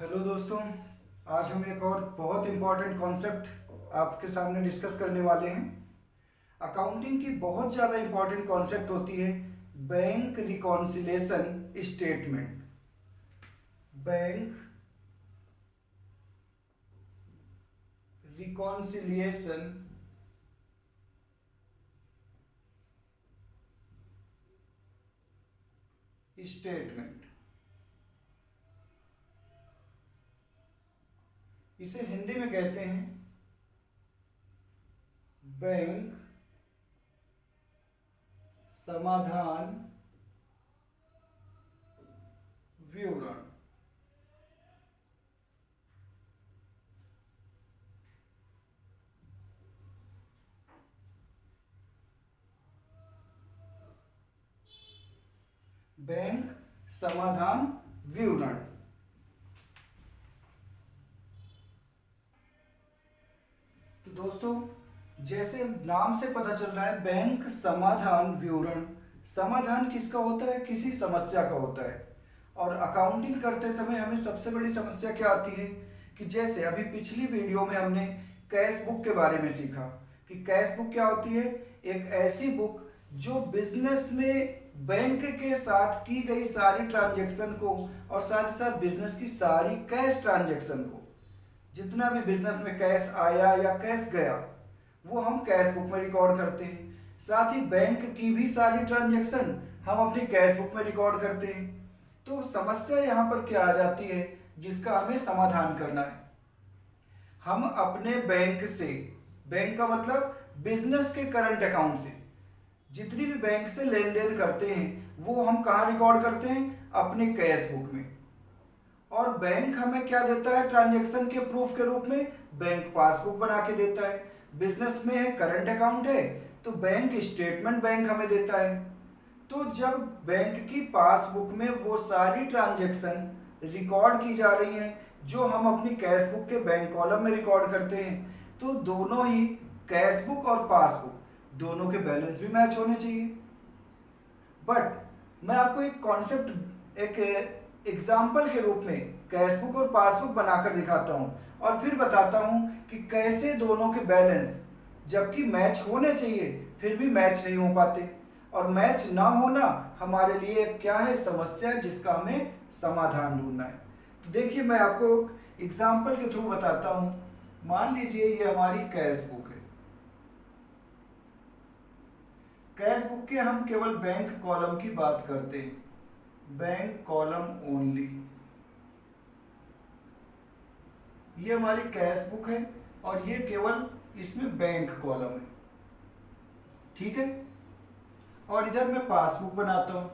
Hello दोस्तों। आज हम एक और बहुत इम्पॉर्टेंट कॉन्सेप्ट आपके सामने डिस्कस करने वाले हैं। अकाउंटिंग की बहुत ज़्यादा इम्पॉर्टेंट कॉन्सेप्ट होती है bank reconciliation statement. Bank reconciliation statement, इसे हिंदी में कहते हैं बैंक समाधान विवरण। बैंक समाधान विवरण। तो दोस्तों, जैसे नाम से पता चल रहा है बैंक समाधान विवरण, समाधान किसका होता है? किसी समस्या का होता है। और अकाउंटिंग करते समय हमें सबसे बड़ी समस्या क्या आती है कि जैसे अभी पिछली वीडियो में हमने कैश बुक के बारे में सीखा कि कैश बुक क्या होती है। एक ऐसी बुक जो बिजनेस में बैंक के साथ की गई सारी ट्रांजैक्शन को और साथ ही साथ बिजनेस की सारी कैश ट्रांजैक्शन को, जितना भी बिजनेस में कैश आया या कैश गया, वो हम कैश बुक में रिकॉर्ड करते हैं। साथ ही बैंक की भी सारी ट्रांजैक्शन हम अपनी कैश बुक में रिकॉर्ड करते हैं। तो समस्या यहाँ पर क्या आ जाती है जिसका हमें समाधान करना है। हम अपने बैंक से, बैंक का मतलब बिजनेस के करंट अकाउंट से, जितनी भी बैंक से लेन देन करते हैं वो हम कहाँ रिकॉर्ड करते हैं? अपनी कैश बुक में। और बैंक हमें क्या देता है ट्रांजैक्शन के प्रूफ के रूप में? बैंक पासबुक बना के देता है। बिजनेस में है, करंट अकाउंट है, तो बैंक स्टेटमेंट बैंक हमें देता है। तो जब बैंक की पासबुक में वो सारी ट्रांजैक्शन रिकॉर्ड की जा रही हैं जो हम अपनी कैश बुक के बैंक कॉलम में रिकॉर्ड करते हैं, तो दोनों ही कैश बुक और पासबुक दोनों के बैलेंस भी मैच होने चाहिए। बट मैं आपको एक कॉन्सेप्ट, एक एग्जाम्पल के रूप में कैश बुक और पासबुक बनाकर दिखाता हूं और फिर बताता हूं कि कैसे दोनों के बैलेंस जबकि मैच होने चाहिए फिर भी मैच नहीं हो पाते। और मैच ना होना हमारे लिए क्या है? समस्या, जिसका हमें समाधान ढूंढना है। तो देखिए, मैं आपको एग्जाम्पल के थ्रू बताता हूं। मान लीजिए ये हमारी कैश बुक है। कैश बुक के हम केवल बैंक कॉलम की बात करते हैं, बैंक कॉलम ओनली। ये हमारी कैश बुक है और ये केवल इसमें बैंक कॉलम है, ठीक है। और इधर मैं पासबुक बनाता हूं।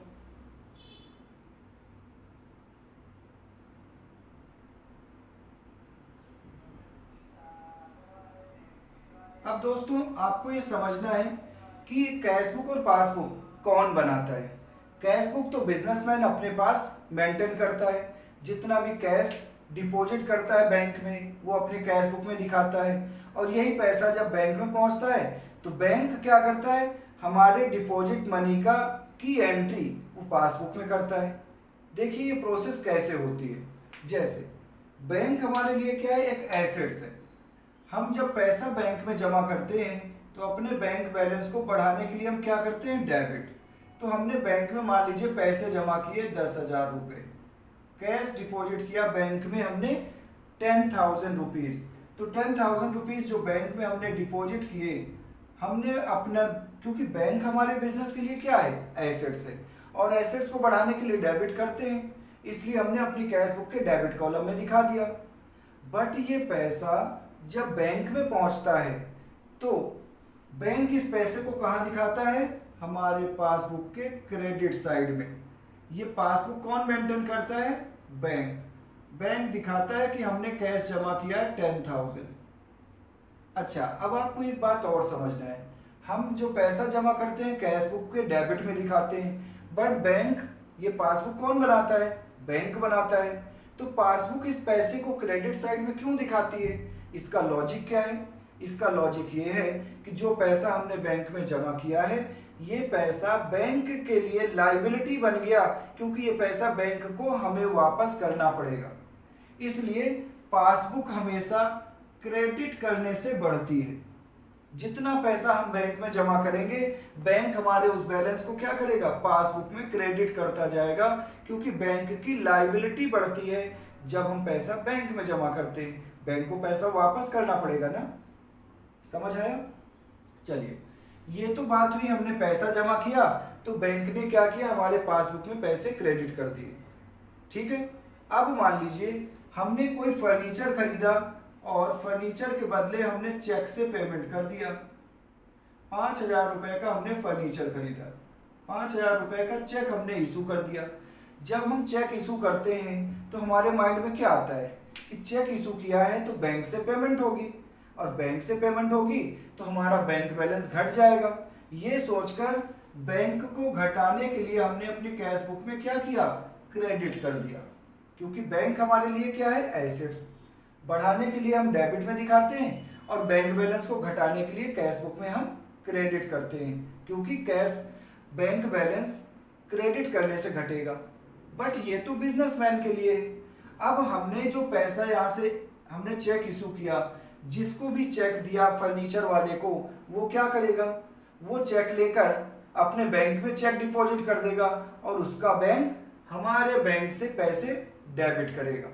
अब दोस्तों, आपको ये समझना है कि कैश बुक और पासबुक कौन बनाता है। कैश बुक तो बिजनेसमैन अपने पास मेंटेन करता है। जितना भी कैश डिपॉजिट करता है बैंक में वो अपने कैश बुक में दिखाता है। और यही पैसा जब बैंक में पहुंचता है तो बैंक क्या करता है? हमारे डिपॉजिट मनी का की एंट्री वो पासबुक में करता है। देखिए ये प्रोसेस कैसे होती है। जैसे बैंक हमारे लिए क्या है? एक एसेट्स है। हम जब पैसा बैंक में जमा करते हैं तो अपने बैंक बैलेंस को बढ़ाने के लिए हम क्या करते हैं? डेबिट। तो हमने बैंक में मान लीजिए पैसे जमा किए 10,000 रुपये, कैश डिपॉजिट किया बैंक में हमने 10,000 रुपीज़। तो 10,000 रुपीज़ जो बैंक में हमने डिपॉजिट किए, हमने अपना, क्योंकि बैंक हमारे बिजनेस के लिए क्या है? एसेट्स है। और एसेट्स को बढ़ाने के लिए डेबिट करते हैं, इसलिए हमने अपनी कैश बुक के डेबिट कॉलम में दिखा दिया। बट ये पैसा जब बैंक में पहुंचता है तो बैंक इस पैसे को कहाँ दिखाता है? हमारे पासबुक के क्रेडिट साइड में। ये पासबुक कौन मेंटेन करता है? बैंक। बैंक दिखाता है कि हमने कैश जमा किया 10,000। अच्छा, अब आपको एक बात और समझना है। हम जो पैसा जमा करते हैं कैश बुक के डेबिट में दिखाते हैं, बट बैंक, ये पासबुक कौन बनाता है? बैंक बनाता है। तो पासबुक इस पैसे को क्रेडिट साइड में क्यों दिखाती है? इसका लॉजिक क्या है? इसका लॉजिक ये है कि जो पैसा हमने बैंक में जमा किया है ये पैसा बैंक के लिए लायबिलिटी बन गया, क्योंकि ये पैसा बैंक को हमें वापस करना पड़ेगा। इसलिए पासबुक हमेशा क्रेडिट करने से बढ़ती है। जितना पैसा हम बैंक में जमा करेंगे, बैंक हमारे उस बैलेंस को क्या करेगा, पासबुक में क्रेडिट करता जाएगा, क्योंकि बैंक की लायबिलिटी बढ़ती है जब हम पैसा बैंक में जमा करते हैं। बैंक को पैसा वापस करना पड़ेगा ना। समझ आया? चलिए, ये तो बात हुई, हमने पैसा जमा किया तो बैंक ने क्या किया, हमारे पासबुक में पैसे क्रेडिट कर दिए। ठीक है। अब मान लीजिए हमने कोई फर्नीचर खरीदा और फर्नीचर के बदले हमने चेक से पेमेंट कर दिया। 5,000 रुपए का हमने फर्नीचर खरीदा, 5,000 रुपए का चेक हमने इशू कर दिया। जब हम चेक इशू करते हैं तो हमारे माइंड में क्या आता है कि चेक इशू किया है तो बैंक से पेमेंट होगी, और बैंक से पेमेंट होगी तो हमारा बैंक बैलेंस घट जाएगा। ये सोचकर बैंक को घटाने के लिए हमने अपनी कैश बुक में क्या किया, क्रेडिट कर दिया, क्योंकि बैंक हमारे लिए क्या है, एसेट्स। बढ़ाने के लिए हम डेबिट में दिखाते हैं और बैंक बैलेंस को घटाने के लिए कैश बुक में हम क्रेडिट करते हैं, क्योंकि कैश बैंक बैलेंस क्रेडिट करने से घटेगा। बट ये तो बिजनेसमैन के लिए है। अब हमने जो पैसा यहाँ से हमने चेक इशू किया, जिसको भी चेक दिया फर्नीचर वाले को, वो क्या करेगा, वो चेक लेकर अपने बैंक में चेक डिपॉजिट कर देगा और उसका बैंक हमारे बैंक से पैसे डेबिट करेगा।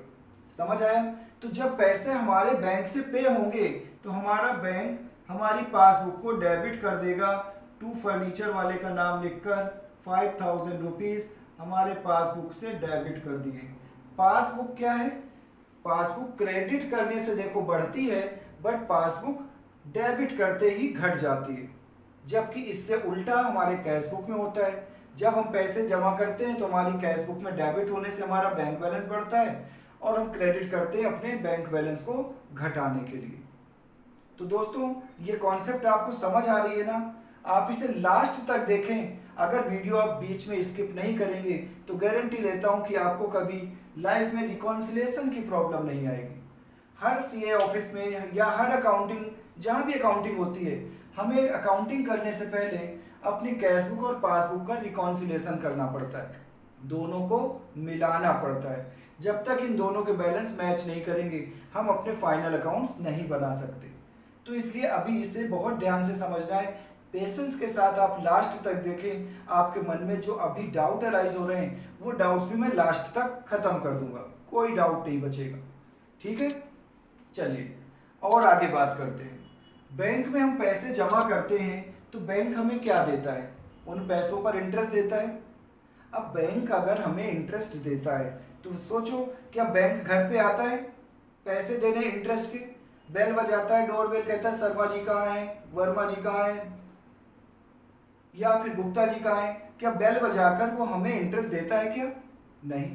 समझ आया? तो जब पैसे हमारे बैंक से पे होंगे तो हमारा बैंक हमारी पासबुक को डेबिट कर देगा। टू फर्नीचर वाले का नाम लिखकर 5,000 रुपीज हमारे पासबुक से डेबिट कर दिए। पासबुक क्या है, पासबुक क्रेडिट करने से देखो बढ़ती है, बट पासबुक डेबिट करते ही घट जाती है। जबकि इससे उल्टा हमारे कैश बुक में होता है। जब हम पैसे जमा करते हैं तो हमारी कैश बुक में डेबिट होने से हमारा बैंक बैलेंस बढ़ता है, और हम क्रेडिट करते हैं अपने बैंक बैलेंस को घटाने के लिए। तो दोस्तों, ये कॉन्सेप्ट आपको समझ आ रही है ना? आप इसे लास्ट तक देखें। अगर वीडियो आप बीच में स्किप नहीं करेंगे तो गारंटी लेता हूं कि आपको कभी लाइफ में रिकॉन्सिलिएशन की प्रॉब्लम नहीं आएगी। हर सीए ऑफिस में या हर अकाउंटिंग, जहां भी अकाउंटिंग होती है, हमें अकाउंटिंग करने से पहले अपनी कैश बुक और पासबुक का रिकॉन्सिलिएशन करना पड़ता है, दोनों को मिलाना पड़ता है। जब तक इन दोनों के बैलेंस मैच नहीं करेंगे हम अपने फाइनल अकाउंट्स नहीं बना सकते। तो इसलिए अभी इसे बहुत ध्यान से समझना है, पेशेंस के साथ आप लास्ट तक देखें। आपके मन में जो अभी डाउट अराइज हो रहे हैं वो डाउट्स भी मैं लास्ट तक खत्म कर दूंगा, कोई डाउट नहीं बचेगा। ठीक है, चलिए और आगे बात करते हैं। बैंक में हम पैसे जमा करते हैं तो बैंक हमें क्या देता है, उन पैसों पर इंटरेस्ट देता है। अब बैंक अगर हमें इंटरेस्ट देता है तो सोचो, क्या बैंक घर पे आता है पैसे देने इंटरेस्ट के? बेल बजाता है, डोर बेल, कहता है शर्मा जी कहाँ हैं, वर्मा जी कहाँ हैं, या फिर गुप्ता जी कहाँ हैं? क्या बेल बजाकर वो हमें इंटरेस्ट देता है क्या? नहीं।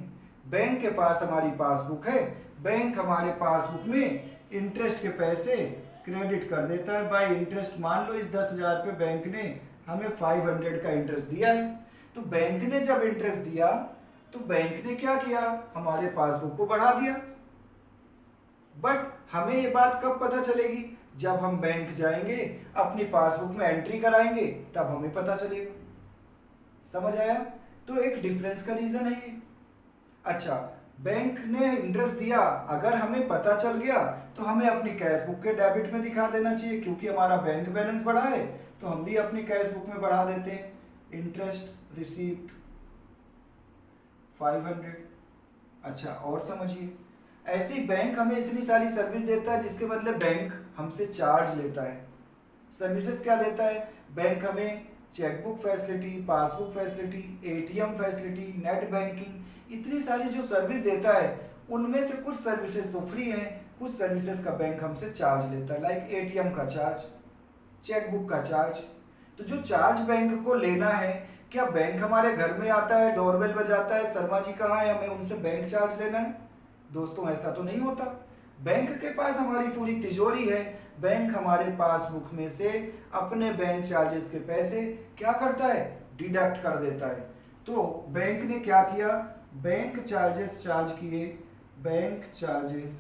बैंक के पास हमारी पासबुक है, बैंक हमारे पासबुक में इंटरेस्ट के पैसे क्रेडिट कर देता है। बाय इंटरेस्ट, मान लो इस 10,000 पे बैंक ने हमें 500 का इंटरेस्ट दिया है, तो बैंक ने जब इंटरेस्ट दिया तो बैंक ने क्या किया, हमारे पासबुक को बढ़ा दिया। बट हमें ये बात कब पता चलेगी, जब हम बैंक जाएंगे, अपनी पासबुक में एंट्री कराएंगे, तब हमें पता चलेगा। समझ आया? तो एक डिफरेंस का रीजन है ये। अच्छा, बैंक ने इंटरेस्ट दिया, अगर हमें पता चल गया तो हमें अपनी कैश बुक के डेबिट में दिखा देना चाहिए, क्योंकि हमारा बैंक बैलेंस बढ़ा है तो हम भी अपनी कैश बुक में बढ़ा देते हैं। Interest received 500। अच्छा, और समझिए, ऐसे ही बैंक हमें इतनी सारी सर्विस देता है जिसके बदले बैंक हमसे चार्ज लेता है। सर्विसेज क्या देता है बैंक हमें? Chequebook facility, passbook facility, ATM facility, net banking, इतनी सारी जो सर्विस देता है उनमें से कुछ सर्विसेज तो फ्री हैं, कुछ सर्विसेज का बैंक हमसे चार्ज लेता है, लाइक एटीएम का चार्ज, चेकबुक का चार्ज। तो जो चार्ज बैंक को लेना है, क्या बैंक हमारे घर में आता है, डोरबेल बजाता है, शर्मा जी कहाँ है, हमें उनसे बैंक चार्ज लेना है? दोस्तों, ऐसा तो नहीं होता। बैंक के पास हमारी पूरी तिजोरी है, बैंक हमारे पासबुक में से अपने बैंक चार्जेस के पैसे क्या करता है, डिडक्ट कर देता है। तो बैंक ने क्या किया, बैंक चार्जेस चार्ज किए, बैंक चार्जेस,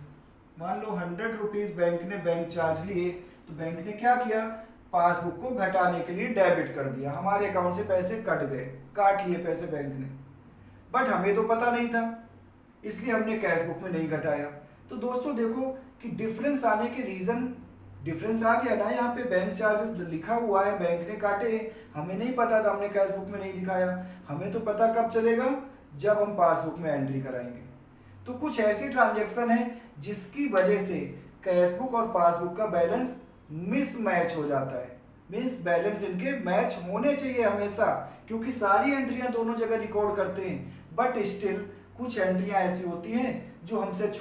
मान लो 100 रुपीज बैंक ने बैंक चार्ज लिए, तो बैंक ने क्या किया, पासबुक को घटाने के लिए डेबिट कर दिया, हमारे अकाउंट से पैसे कट गए, काट लिए पैसे बैंक ने। बट हमें तो पता नहीं था, इसलिए हमने कैश बुक में नहीं घटाया। तो दोस्तों देखो कि डिफरेंस आने के रीजन, डिफरेंस आ गया ना, यहाँ पे बैंक चार्जेस लिखा हुआ है, बैंक ने काटे, हमें नहीं पता था, हमने कैश बुक में नहीं दिखाया। हमें तो पता कब चलेगा, जब हम पासबुक में एंट्री कराएंगे। तो कुछ ऐसी ट्रांजैक्शन है जिसकी वजह से कैश बुक और पासबुक का बैलेंस मिसमैच हो जाता है। मीन्स बैलेंस इनके मैच होने चाहिए हमेशा, क्योंकि सारी एंट्रियां दोनों जगह रिकॉर्ड करते हैं, बट स्टिल कुछ एंट्रियां ऐसी होती हैं जो हमसे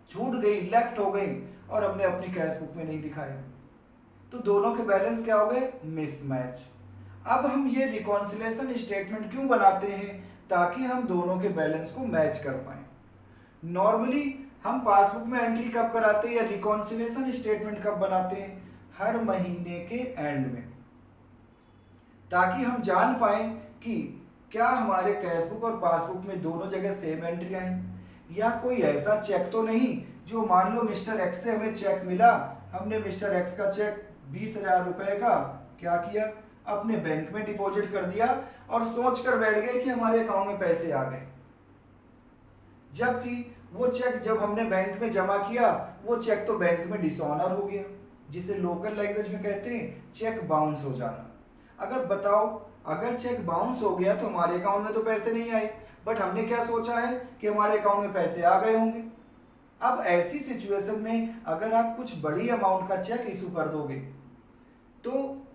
छूट गई, लेफ्ट हो गई, और हमने अपनी कैश बुक में नहीं दिखाया, तो दोनों के बैलेंस क्या हो गए, मिसमैच। अब हम ये रिकॉन्सिलेशन स्टेटमेंट क्यों बनाते हैं, ताकि हम दोनों के बैलेंस को मैच कर पाए। नॉर्मली हम पासबुक में एंट्री कब कराते हैं या रिकॉन्सिलेशन स्टेटमेंट कब बनाते हैं, हर महीने के एंड में, ताकि हम जान पाए कि क्या हमारे कैश बुक और पासबुक में दोनों जगह सेम एंट्रियां हैं, या कोई ऐसा चेक तो नहीं जो, मान लो मिस्टर एक्स से हमें चेक मिला, हमने मिस्टर एक्स का चेक 20,000 रुपए का क्या किया, अपने बैंक में डिपॉजिट कर दिया और सोच कर बैठ गए कि हमारे अकाउंट में पैसे आ गए, जबकि वो चेक जब हमने बैंक में जमा किया, वो चेक तो बैंक में डिसऑनर हो गया, जिसे लोकल लैंग्वेज में कहते हैं चेक बाउंस हो जाना। अगर बताओ, अगर चेक बाउंस हो गया तो हमारे अकाउंट में तो पैसे नहीं आए, बट हमने क्या सोचा है कि हमारे अकाउंट में पैसे आ गए होंगे। अब ऐसी सिचुएशन में अगर आप कुछ बड़ी अमाउंट का चेक इशू कर दोगे, तो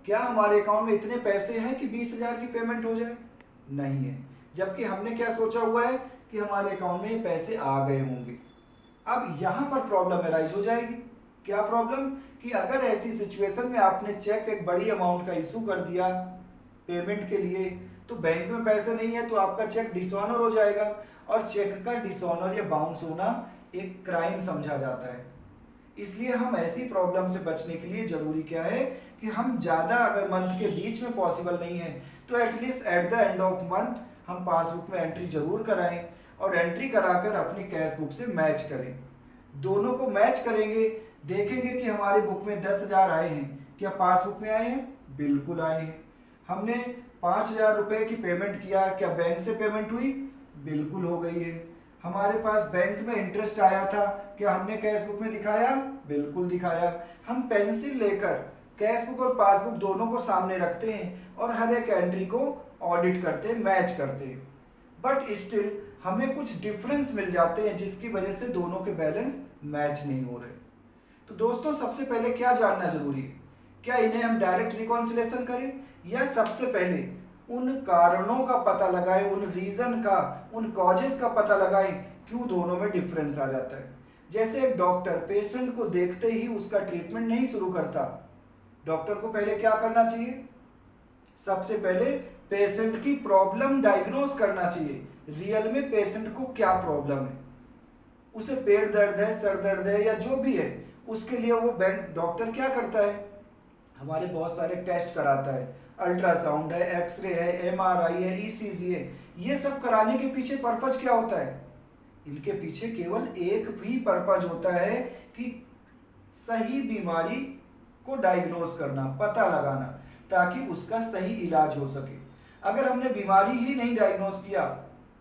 क्या हमारे अकाउंट में इतने पैसे हैं कि 20,000 की पेमेंट हो जाए, नहीं है, जबकि हमने क्या सोचा हुआ है कि हमारे अकाउंट में ये पैसे आ गए होंगे। अब यहाँ पर प्रॉब्लम अराइज हो जाएगी, क्या प्रॉब्लम, कि अगर ऐसी सिचुएशन में आपने चेक एक बड़ी अमाउंट का इशू कर दिया पेमेंट के लिए, तो बैंक में पैसे नहीं है तो आपका चेक डिसऑनर हो जाएगा, और चेक का डिसऑनर या बाउंस होना एक क्राइम समझा जाता है। इसलिए हम ऐसी प्रॉब्लम से बचने के लिए जरूरी क्या है कि हम ज़्यादा, अगर मंथ के बीच में पॉसिबल नहीं है तो at least at the end of month हम पासबुक में एंट्री जरूर कराएं, और एंट्री कराकर अपनी कैश बुक से मैच करें। दोनों को मैच करेंगे, देखेंगे कि हमारे बुक में 10,000 आए हैं, क्या पासबुक में आए हैं, बिल्कुल आए हैं। हमने 5,000 रुपए की पेमेंट किया, क्या बैंक से पेमेंट हुई, बिल्कुल हो गई है। हमारे पास बैंक में इंटरेस्ट आया था, क्या हमने कैश बुक में दिखाया, बिल्कुल दिखाया। हम पेंसिल लेकर कैश बुक और पासबुक दोनों को सामने रखते हैं और हर एक एंट्री को ऑडिट करते हैं, मैच करते हैं, बट स्टिल हमें कुछ डिफरेंस मिल जाते हैं जिसकी वजह से दोनों के बैलेंस मैच नहीं हो रहे। तो दोस्तों सबसे पहले क्या जानना जरूरी है, क्या इन्हें हम डायरेक्ट रिकॉन्सिलेशन करें, या सबसे पहले उन कारणों का पता लगाएं, उन रीजन का, उन कॉजेस का पता लगाएं क्यों दोनों में डिफरेंस आ जाता है। जैसे एक डॉक्टर पेशेंट को देखते ही उसका ट्रीटमेंट नहीं शुरू करता, डॉक्टर को पहले क्या करना चाहिए, सबसे पहले पेशेंट की प्रॉब्लम डायग्नोज करना चाहिए, रियल में पेशेंट को क्या प्रॉब्लम है, उसे पेट दर्द है, सर दर्द है, या जो भी है, उसके लिए वो डॉक्टर क्या करता है, हमारे बहुत सारे टेस्ट कराता है, अल्ट्रासाउंड है, एक्सरे है, एमआरआई है, ईसीजी है। ये सब कराने के पीछे पर्पज क्या होता है, इनके पीछे केवल एक भी पर्पज होता है कि सही बीमारी को डायग्नोज करना, पता लगाना, ताकि उसका सही इलाज हो सके। अगर हमने बीमारी ही नहीं डायग्नोज किया,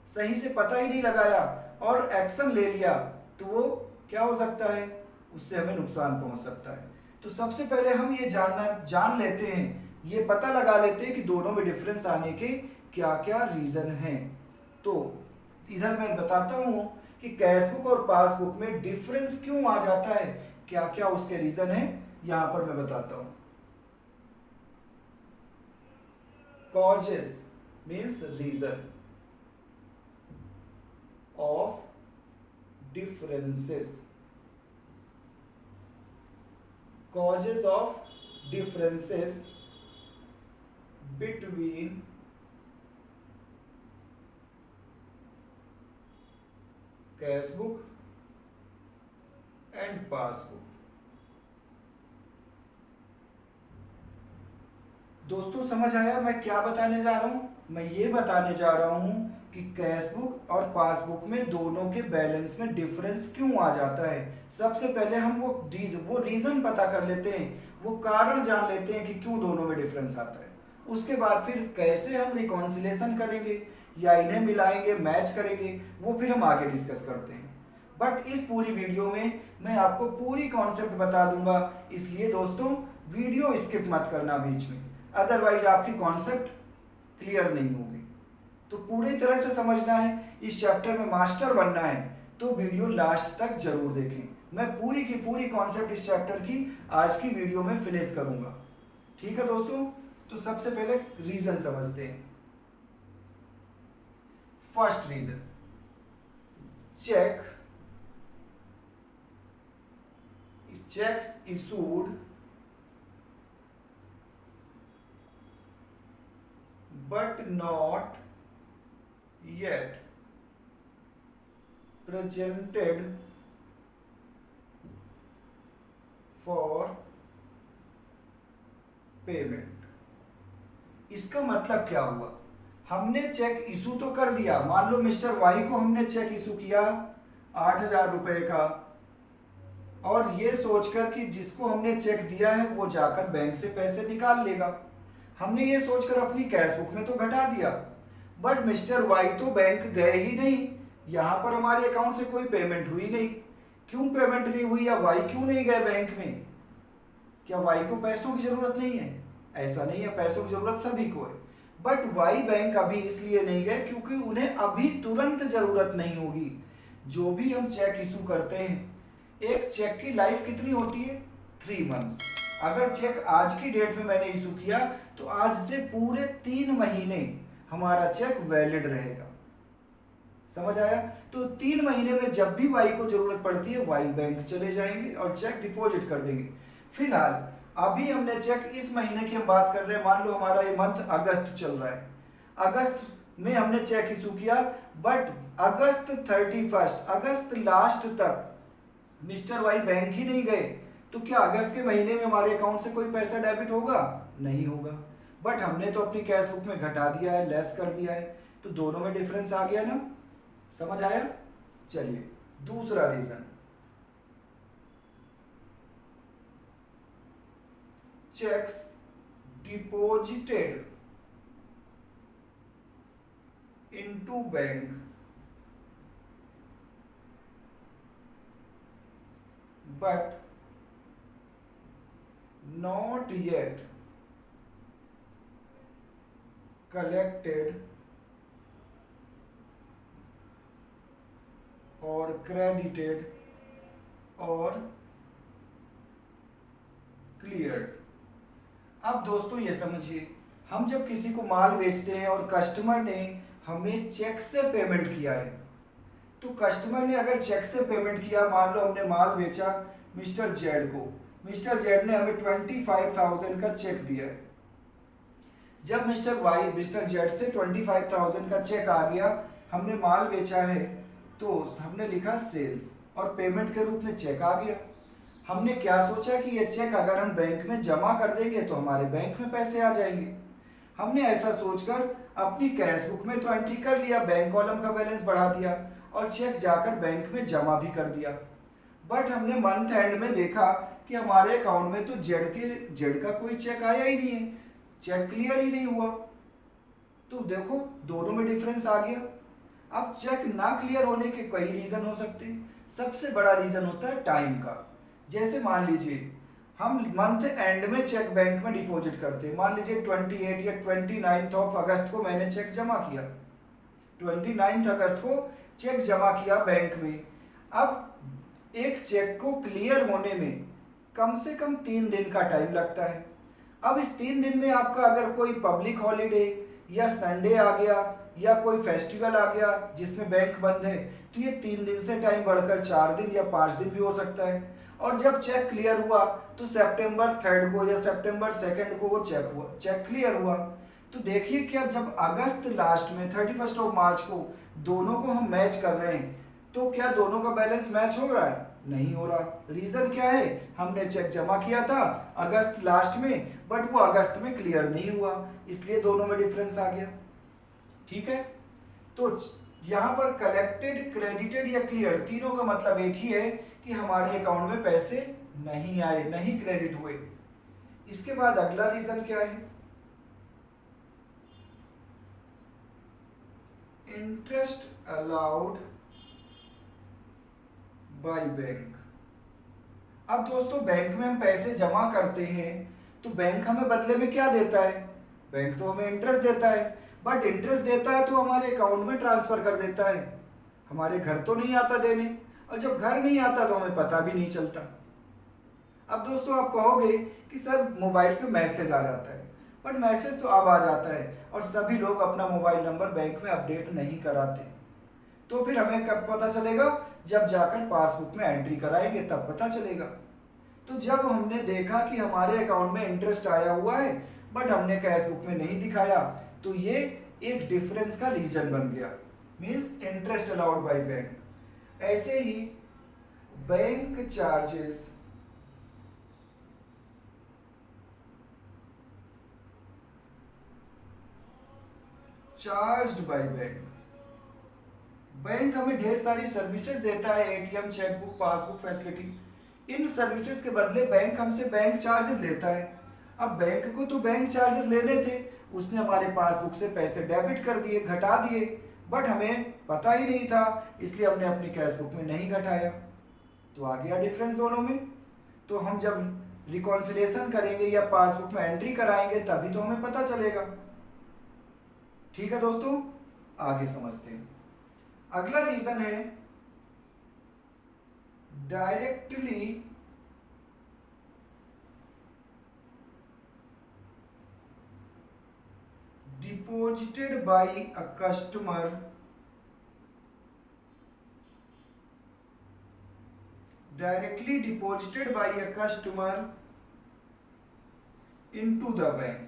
सही से पता ही नहीं लगाया और एक्शन ले लिया, तो वो क्या हो सकता है, उससे हमें नुकसान पहुंच सकता है। तो सबसे पहले हम ये जान लेते हैं, ये पता लगा लेते हैं कि दोनों में डिफरेंस आने के क्या क्या रीजन हैं। तो इधर मैं बताता हूं कि कैश बुक और पासबुक में डिफरेंस क्यों आ जाता है, क्या क्या उसके रीजन है, यहां पर मैं बताता हूं। Causes means reason of differences, causes of differences between cash book and passbook। दोस्तों समझ आया मैं क्या बताने जा रहा हूं, मैं ये बताने जा रहा हूं कि कैश बुक और पासबुक में दोनों के बैलेंस में डिफरेंस क्यों आ जाता है। सबसे पहले हम वो रीजन पता कर लेते हैं, वो कारण जान लेते हैं कि क्यों दोनों में डिफरेंस आता है। उसके बाद फिर कैसे हम रिकॉन्सिलेशन करेंगे या इन्हें मिलाएंगे, मैच करेंगे, वो फिर हम आगे डिस्कस करते हैं। बट इस पूरी वीडियो में मैं आपको पूरी कॉन्सेप्ट बता दूंगा, इसलिए दोस्तों वीडियो स्किप मत करना बीच में, अदरवाइज आपकी कॉन्सेप्ट क्लियर नहीं होगी। तो पूरी तरह से समझना है, इस चैप्टर में मास्टर बनना है तो वीडियो लास्ट तक जरूर देखें। मैं पूरी की पूरी कॉन्सेप्ट इस चैप्टर की आज की वीडियो में फिनिश करूंगा। ठीक है दोस्तों, तो सबसे पहले रीजन समझते हैं। First reason, checks issued but not yet presented for payment. इसका मतलब क्या हुआ, हमने चेक इशू तो कर दिया, मान लो मिस्टर वाई को हमने चेक इशू किया 8,000 रुपए का, और ये सोचकर कि जिसको हमने चेक दिया है वो जाकर बैंक से पैसे निकाल लेगा, हमने ये सोचकर अपनी कैश बुक में तो घटा दिया। बट मिस्टर वाई तो बैंक गए ही नहीं, यहाँ पर हमारे अकाउंट से कोई पेमेंट हुई नहीं। क्यों पेमेंट नहीं हुई, या वाई क्यों नहीं गए बैंक में? क्या वाई को पैसों की जरूरत नहीं है? ऐसा नहीं है, पैसों की जरूरत सभी को है, बट वाई बैंक अभी इसलिए नहीं गए क्योंकि उन्हें अभी तुरंत जरूरत नहीं होगी। जो भी हम चेक इशू करते हैं, एक चेक की लाइफ कितनी होती है? 3 मंथ्स। अगर चेक आज की डेट में मैंने इशू किया तो आज से पूरे 3 महीने हमारा चेक वैलिड रहेगा। समझ आया? तो 3 महीने में जब भी वाई को जरूरत पड़ती है वाई बैंक चले जाएंगे और चेक डिपॉजिट कर देंगे। फिलहाल अभी हमने चेक, इस महीने की हम बात कर रहे हैं, मान लो हमारा ये मंथ अगस्त चल रहा है, अगस्त में हमने चेक इशू किया, बट अगस्त 31, अगस्त लास्ट तक मिस्टर वाई बैंक ही नहीं गए, तो क्या अगस्त के महीने में हमारे अकाउंट से कोई पैसा डेबिट होगा? नहीं होगा। बट हमने तो अपनी कैश बुक में घटा दिया है, लेस कर दिया है, तो दोनों में डिफरेंस आ गया ना। समझ आया? चलिए दूसरा reason, checks deposited into bank but not yet collected or credited or cleared। अब दोस्तों ये समझिए, हम जब किसी को माल बेचते हैं और कस्टमर ने हमें चेक से पेमेंट किया है, तो कस्टमर ने अगर चेक से पेमेंट किया, मान लो हमने माल बेचा मिस्टर जेड को, मिस्टर जेड ने हमें 25,000 का चेक दिया है। जब मिस्टर जेड से 25,000 का चेक आ गया, हमने माल बेचा है, तो हमने लिखा सेल्स और पेमेंट के रूप में चेक आ गया। हमने क्या सोचा कि ये चेक अगर हम बैंक में जमा कर देंगे तो हमारे बैंक में पैसे आ जाएंगे। हमने ऐसा सोचकर अपनी कैश बुक में तो एंट्री कर लिया, बैंक कॉलम का बैलेंस बढ़ा दिया और चेक जाकर बैंक में जमा भी कर दिया। बट हमने मंथ एंड में देखा कि हमारे अकाउंट में तो जेड का कोई चेक आया ही नहीं है, चेक क्लियर ही नहीं हुआ। तो देखो दोनों में डिफरेंस आ गया। अब चेक ना क्लियर होने के कई रीजन हो सकते हैं। सबसे बड़ा रीजन होता है टाइम का। जैसे मान लीजिए हम मंथ एंड में चेक बैंक में डिपॉजिट करते हैं, मान लीजिए 28 या 29 ऑफ अगस्त को मैंने चेक जमा किया, 29 अगस्त को चेक जमा किया बैंक में। अब एक चेक को क्लियर होने में कम से कम 3 दिन का टाइम लगता है। अब इस 3 दिन में आपका अगर कोई पब्लिक हॉलीडे या संडे आ गया या कोई फेस्टिवल आ गया जिसमें बैंक बंद है, तो ये 3 दिन से टाइम बढ़कर 4 दिन या 5 दिन भी हो सकता है। और जब चेक क्लियर हुआ तो सितंबर 3 को या सितंबर 2 को वो चेक क्लियर हुआ। तो देखिए क्या जब अगस्त लास्ट में 31 ऑफ मार्च को दोनों को हम मैच कर रहे हैं, तो क्या दोनों का बैलेंस मैच हो रहा है? नहीं हो रहा। रीजन क्या है? हमने चेक जमा किया था अगस्त लास्ट में, बट वो अगस्त में क्लियर नहीं हुआ, इसलिए दोनों में डिफरेंस आ गया। ठीक है, तो यहाँ पर कलेक्टेड, क्रेडिटेड या क्लियर तीनों का मतलब एक ही है कि हमारे अकाउंट में पैसे नहीं आए, नहीं क्रेडिट हुए। इसके बाद अगला रीजन क्या है? Interest allowed by bank. अब दोस्तों बैंक में हम पैसे जमा करते हैं तो बैंक हमें बदले में क्या देता है? बैंक तो हमें इंटरेस्ट देता है, बट इंटरेस्ट देता है तो हमारे अकाउंट में ट्रांसफर कर देता है, हमारे घर तो नहीं आता देने, और जब घर नहीं आता तो हमें पता भी नहीं चलता। अब दोस्तों आप कहोगे कि सर मोबाइल पे मैसेज आ जाता है, बट मैसेज तो अब आ जाता है और सभी लोग अपना मोबाइल नंबर बैंक में अपडेट नहीं कराते, तो फिर हमें कब पता चलेगा? जब जाकर पासबुक में एंट्री कराएंगे तब पता चलेगा। तो जब हमने देखा कि हमारे अकाउंट में इंटरेस्ट आया हुआ है बट हमने कैश बुक में नहीं दिखाया, तो ये एक डिफरेंस का रीजन बन गया, means interest allowed by bank. ऐसे ही bank charges charged by bank. Bank हमें ढेर सारी सर्विसेज देता है, एटीएम, चेकबुक, पासबुक फैसिलिटी। इन सर्विसेज के बदले बैंक हमसे बैंक चार्जेस लेता है। अब बैंक को तो बैंक चार्जेस लेने थे, उसने हमारे पासबुक से पैसे डेबिट कर दिए, घटा दिए, बट हमें पता ही नहीं था, इसलिए हमने अपनी कैश बुक में नहीं घटाया, तो आ गया डिफरेंस दोनों में। तो हम जब रिकॉन्सिलेशन करेंगे या पासबुक में एंट्री कराएंगे तभी तो हमें पता चलेगा। ठीक है दोस्तों, आगे समझते हैं। अगला रीजन है directly deposited by a customer directly deposited by a customer into the bank।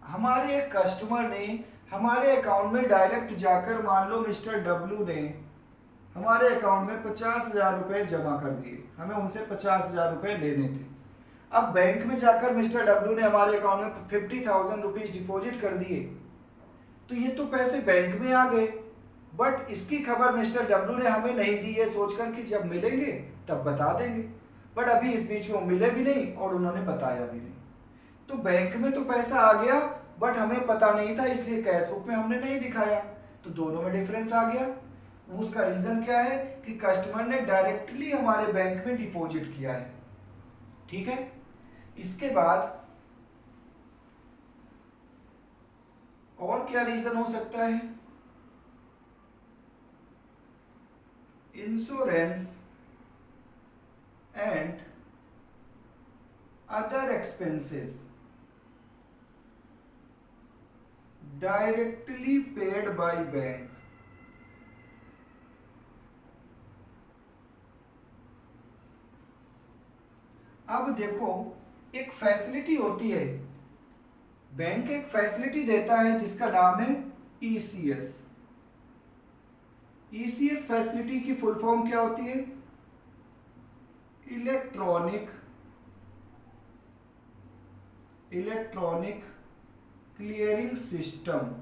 हमारे एक कस्टमर ने हमारे अकाउंट में डायरेक्ट जाकर, मान लो मिस्टर डब्लू ने हमारे अकाउंट में 50,000 रुपए जमा कर दिए, हमें उनसे 50,000 रुपए लेने थे। अब बैंक में जाकर मिस्टर डब्लू ने हमारे अकाउंट में 50,000 रुपीज डिपॉजिट कर दिए, तो ये तो पैसे बैंक में आ गए, बट इसकी खबर मिस्टर डब्लू ने हमें नहीं दी है, सोचकर कि जब मिलेंगे तब बता देंगे, बट अभी इस बीच में वो मिले भी नहीं और उन्होंने बताया भी नहीं। तो बैंक में तो पैसा आ गया बट हमें पता नहीं था, इसलिए कैश बुक में हमने नहीं दिखाया, तो दोनों में डिफरेंस आ गया। उसका रीजन क्या है कि कस्टमर ने डायरेक्टली हमारे बैंक में डिपॉजिट किया है। ठीक है, इसके बाद और क्या रीजन हो सकता है? Insurance and other expenses directly paid by bank. अब देखो, एक फैसिलिटी होती है, बैंक एक फैसिलिटी देता है जिसका नाम है ईसीएस। ईसीएस फैसिलिटी की फुल फॉर्म क्या होती है? Electronic clearing system.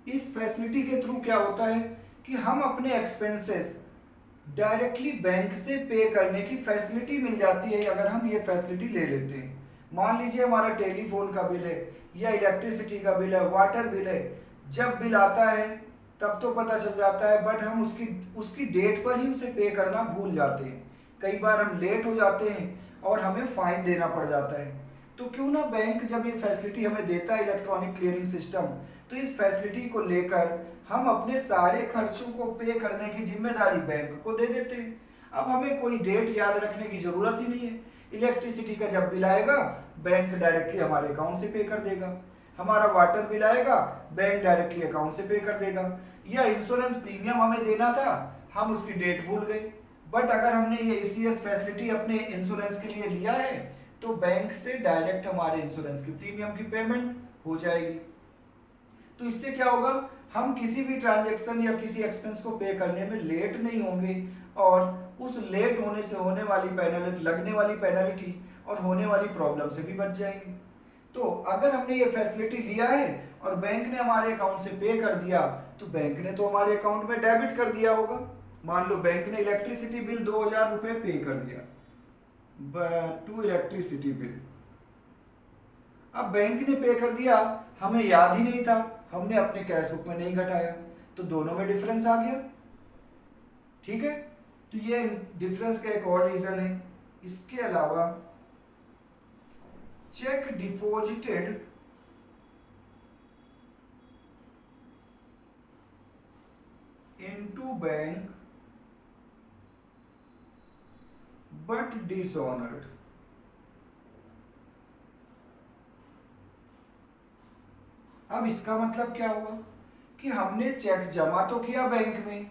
इस फैसिलिटी के थ्रू क्या होता है कि हम अपने एक्सपेंसेस डायरेक्टली बैंक से पे करने की फैसिलिटी मिल जाती है अगर हम ये फैसिलिटी ले लेते हैं। मान लीजिए हमारा टेलीफोन का बिल है या इलेक्ट्रिसिटी का बिल है, वाटर बिल है, जब बिल आता है तब तो पता चल जाता है, बट हम उसकी डेट पर ही उसे पे करना भूल जाते हैं। कई बार हम लेट हो जाते हैं और हमें फाइन देना पड़ जाता है। तो क्यों ना बैंक जब ये फैसिलिटी हमें देता है, इलेक्ट्रॉनिक क्लियरिंग सिस्टम, तो इस फैसिलिटी को लेकर हम अपने सारे खर्चों को पे करने की जिम्मेदारी बैंक को दे देते हैं। अब हमें कोई डेट याद रखने की जरूरत ही नहीं है। इलेक्ट्रिसिटी का जब बिल आएगा बैंक डायरेक्टली हमारे अकाउंट से पे कर देगा, हमारा वाटर बिल आएगा बैंक डायरेक्टली अकाउंट से पे कर देगा, या इंश्योरेंस प्रीमियम हमें देना था, हम उसकी डेट भूल गए, बट अगर हमने ये ईसीएस फैसिलिटी अपने इंश्योरेंस के लिए लिया है तो बैंक से डायरेक्ट हमारे इंश्योरेंस की प्रीमियम की पेमेंट हो जाएगी। तो इससे क्या होगा, हम किसी भी ट्रांजैक्शन या किसी एक्सपेंस को पे करने में लेट नहीं होंगे और उस लेट होने से होने वाली पेनल्टी, लगने वाली पेनल्टी और होने वाली प्रॉब्लम से भी बच जाएंगे। तो अगर हमने ये फैसिलिटी लिया है और बैंक ने हमारे अकाउंट से पे कर दिया तो बैंक ने तो हमारे अकाउंट में डेबिट कर दिया होगा। मान लो बैंक ने इलेक्ट्रिसिटी बिल 2,000 रुपये पे कर दिया टू इलेक्ट्रिसिटी बिल, अब बैंक ने पे कर दिया, हमें याद ही नहीं था, हमने अपने कैश बुक में नहीं घटाया, तो दोनों में डिफरेंस आ गया। ठीक है, तो ये डिफरेंस का एक और रीजन है। इसके अलावा check deposited into bank but dishonoured. अब इसका मतलब क्या हुआ कि हमने चेक जमा तो किया बैंक में,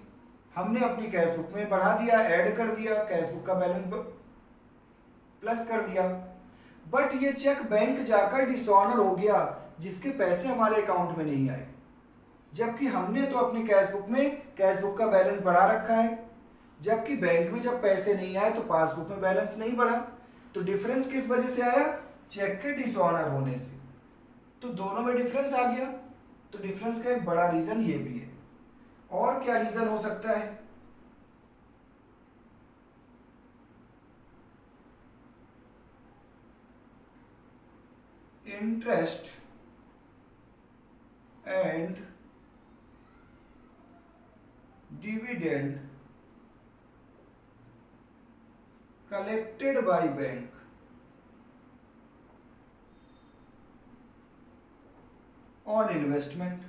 हमने अपनी कैश बुक में बढ़ा दिया, ऐड कर दिया, कैश बुक का बैलेंस प्लस कर दिया, बट ये चेक बैंक जाकर डिसऑनर हो गया, जिसके पैसे हमारे अकाउंट में नहीं आए, जबकि हमने तो अपनी कैश बुक में कैश बुक का बैलेंस बढ़ा रखा है, जबकि बैंक में जब पैसे नहीं आए तो पासबुक में बैलेंस नहीं बढ़ा। तो डिफरेंस किस वजह से आया? चेक के डिसऑनर होने से। तो दोनों में डिफरेंस आ गया। तो डिफरेंस का एक बड़ा रीजन ये भी है। और क्या रीजन हो सकता है? Interest and dividend collected by bank on investment।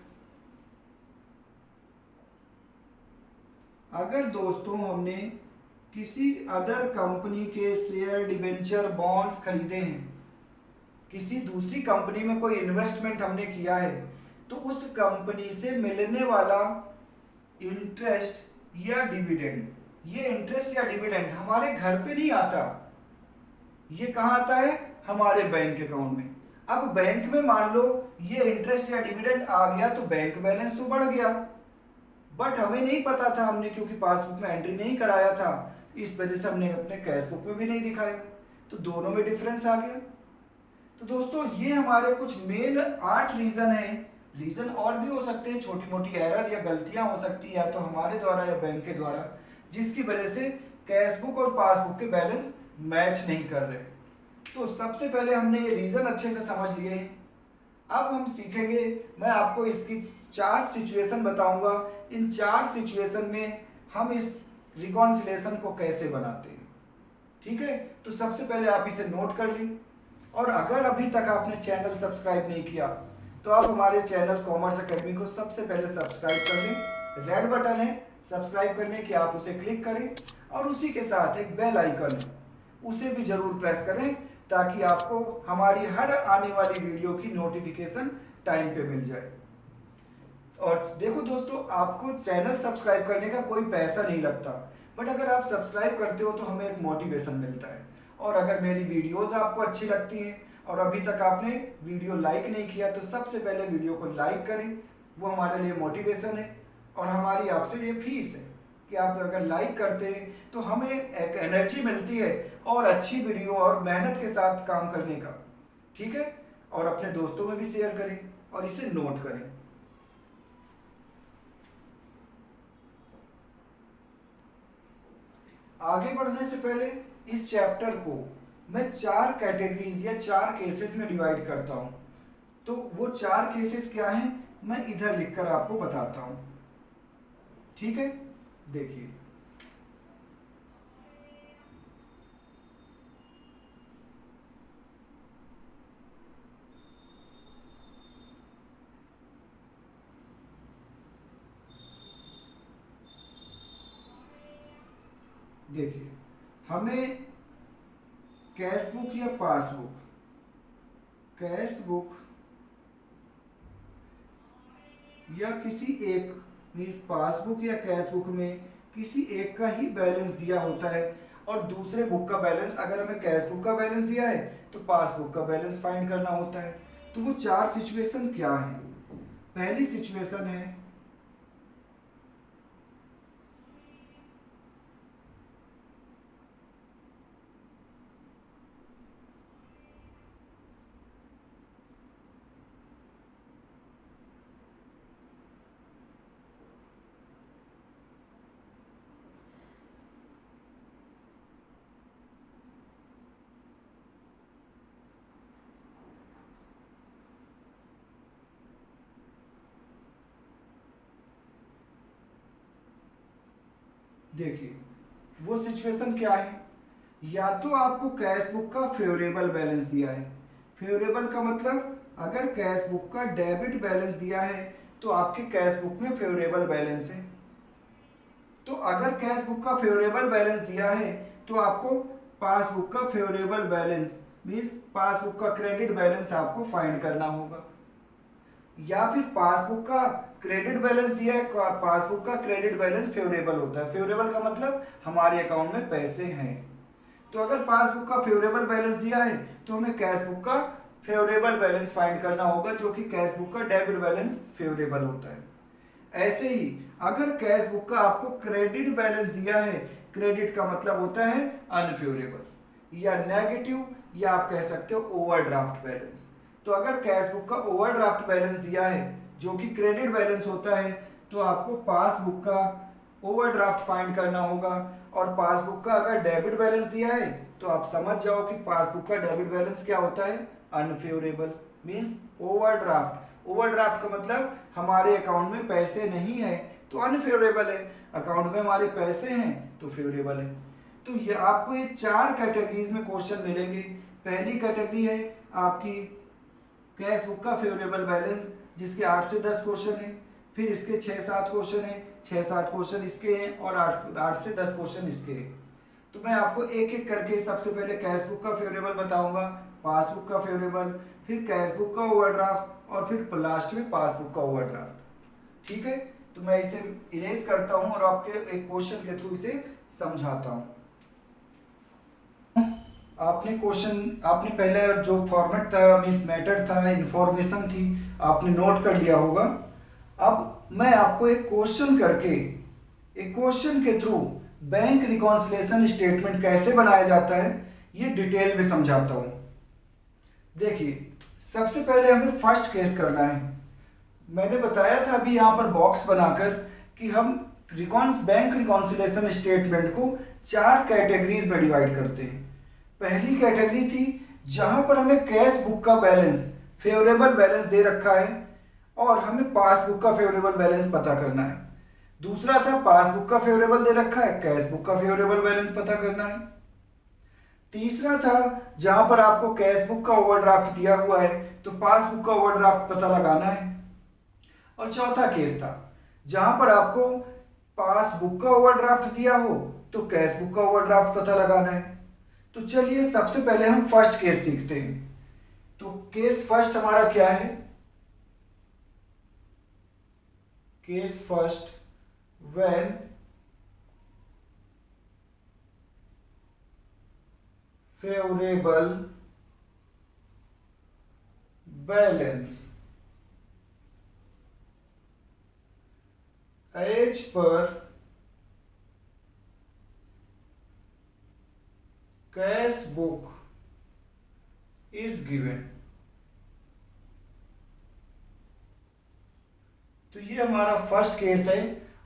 अगर दोस्तों हमने किसी अदर कंपनी के शेयर, डिबेंचर, बॉन्ड्स खरीदे हैं, किसी दूसरी कंपनी में कोई इन्वेस्टमेंट हमने किया है, तो उस कंपनी से मिलने वाला इंटरेस्ट या डिविडेंड, ये इंटरेस्ट या डिविडेंड हमारे घर पे नहीं आता, ये कहाँ आता है? हमारे बैंक अकाउंट में। अब बैंक में मान लो ये इंटरेस्ट या डिविडेंड आ गया तो बैंक बैलेंस तो बढ़ गया, बट हमें नहीं पता था, हमने क्योंकि पासबुक में एंट्री नहीं कराया था, इस वजह से हमने अपने कैश बुक में भी नहीं दिखाया, तो दोनों में डिफरेंस आ गया। तो दोस्तों ये हमारे कुछ मेन 8 रीजन है। रीजन और भी हो सकते हैं, छोटी मोटी एरर या गलतियां हो सकती है, या तो हमारे द्वारा या बैंक के द्वारा, जिसकी वजह से कैश बुक और पासबुक के बैलेंस मैच नहीं कर रहे। तो सबसे पहले हमने ये रीजन अच्छे से समझ लिए हैं। अब हम सीखेंगे, मैं आपको इसकी 4 सिचुएशन बताऊंगा, इन 4 सिचुएशन में हम इस रिकॉन्सिलेशन को कैसे बनाते हैं। ठीक है, तो सबसे पहले आप इसे नोट कर लें, और अगर अभी तक आपने चैनल सब्सक्राइब नहीं किया तो आप हमारे चैनल कॉमर्स एकेडमी को सबसे पहले सब्सक्राइब कर लें। रेड बटन है सब्सक्राइब करने की, आप उसे क्लिक करें, और उसी के साथ एक बेल आइकन है, उसे भी जरूर प्रेस करें, ताकि आपको हमारी हर आने वाली वीडियो की नोटिफिकेशन टाइम पे मिल जाए। और देखो दोस्तों, आपको चैनल सब्सक्राइब करने का कोई पैसा नहीं लगता, बट अगर आप सब्सक्राइब करते हो तो हमें एक मोटिवेशन मिलता है। और अगर मेरी वीडियोस आपको अच्छी लगती हैं और अभी तक आपने वीडियो लाइक नहीं किया, तो सबसे पहले वीडियो को लाइक करें, वो हमारे लिए मोटिवेशन है, और हमारी आपसे ये फीस है कि आप अगर लाइक करते हैं तो हमें एक एनर्जी मिलती है और अच्छी वीडियो और मेहनत के साथ काम करने का। ठीक है, और अपने दोस्तों में भी शेयर करें और इसे नोट करें। आगे बढ़ने से पहले इस चैप्टर को मैं 4 कैटेगरीज या 4 केसेस में डिवाइड करता हूं। तो वो 4 केसेस क्या हैं, मैं इधर लिखकर आपको बताता हूं। ठीक है, देखिए, देखिए हमें कैश बुक या पासबुक, कैश बुक या किसी एक मीन्स पासबुक या कैश बुक में किसी एक का ही बैलेंस दिया होता है, और दूसरे बुक का बैलेंस, अगर हमें कैश बुक का बैलेंस दिया है तो पासबुक का बैलेंस फाइंड करना होता है। तो वो 4 सिचुएशन क्या है? पहली सिचुएशन है देखिए वो सिचुएशन क्या है, या तो आपको कैश बुक का फेवरेबल बैलेंस दिया है। फेवरेबल का मतलब अगर कैश बुक का डेबिट बैलेंस दिया है तो आपके कैश बुक में फेवरेबल बैलेंस है। तो अगर कैश बुक का फेवरेबल बैलेंस दिया है तो आपको पासबुक का फेवरेबल बैलेंस मीन्स पासबुक का क्रेडिट बैलेंस आपको फाइंड करना होगा। या फिर पासबुक का क्रेडिट बैलेंस दिया है, पासबुक का क्रेडिट बैलेंस फेवरेबल होता है। फेवरेबल का मतलब हमारे अकाउंट में पैसे हैं। तो अगर पासबुक का फेवरेबल बैलेंस दिया है तो हमें कैश बुक का फेवरेबल बैलेंस फाइंड करना होगा, जो कि कैश बुक का डेबिट बैलेंस फेवरेबल होता है। ऐसे ही अगर कैश बुक का आपको क्रेडिट बैलेंस दिया है, क्रेडिट का मतलब होता है अनफेवरेबल या नेगेटिव, या आप कह सकते हो ओवरड्राफ्ट बैलेंस। तो अगर कैश बुक का ओवरड्राफ्ट बैलेंस दिया है जो कि क्रेडिट बैलेंस होता है, तो आपको पासबुक का ओवरड्राफ्ट फाइंड करना होगा। और पासबुक का अगर डेबिट बैलेंस दिया है तो आप समझ जाओ कि पासबुक का डेबिट बैलेंस क्या होता है, अनफेवरेबल मीन्स ओवरड्राफ्ट। ओवरड्राफ्ट का मतलब हमारे अकाउंट में पैसे नहीं है तो अनफेवरेबल है, अकाउंट में हमारे पैसे हैं तो फेवरेबल है। तो ये आपको ये 4 कैटेगरीज में क्वेश्चन मिलेंगे। पहली कैटेगरी है आपकी कैश बुक का फेवरेबल बैलेंस, जिसके 8 से 10 क्वेश्चन है। फिर इसके 6-7 क्वेश्चन है, 6-7 क्वेश्चन इसके हैं और 8 से 10 क्वेश्चन इसके हैं। तो मैं आपको एक एक करके सबसे पहले कैश बुक का फेवरेबल बताऊंगा, पासबुक का फेवरेबल, फिर कैश बुक का ओवरड्राफ्ट और फिर लास्ट में पासबुक का ओवरड्राफ्ट। ठीक है, तो मैं इसे इरेज करता हूं और आपके एक क्वेश्चन के थ्रू इसे समझाता हूं। आपने पहले जो फॉर्मेट था, मीन्स मैटर था, इंफॉर्मेशन थी, आपने नोट कर लिया होगा। अब मैं आपको एक क्वेश्चन के थ्रू बैंक रिकॉन्सिलेशन स्टेटमेंट कैसे बनाया जाता है ये डिटेल में समझाता हूं। देखिए सबसे पहले हमें फर्स्ट केस करना है। मैंने बताया था अभी यहाँ पर बॉक्स बनाकर कि हम बैंक रिकॉन्सिलेशन स्टेटमेंट को 4 कैटेगरीज में डिवाइड करते हैं। पहली कैटेगरी थी जहां पर हमें कैश बुक का बैलेंस फेवरेबल बैलेंस दे रखा है और हमें पासबुक का फेवरेबल बैलेंस पता करना है। दूसरा था पासबुक का फेवरेबल दे रखा है, कैश बुक का फेवरेबल बैलेंस पता करना है। तीसरा था जहां पर आपको कैश बुक का ओवरड्राफ्ट दिया हुआ है तो पासबुक का ओवरड्राफ्ट पता लगाना है। और चौथा केस था जहां पर आपको पासबुक का ओवरड्राफ्ट दिया हो तो कैश बुक का ओवरड्राफ्ट पता लगाना है। तो चलिए सबसे पहले हम फर्स्ट केस सीखते हैं। तो केस फर्स्ट हमारा क्या है, case first when favourable balance as per cash book is given. तो ये हमारा फर्स्ट केस है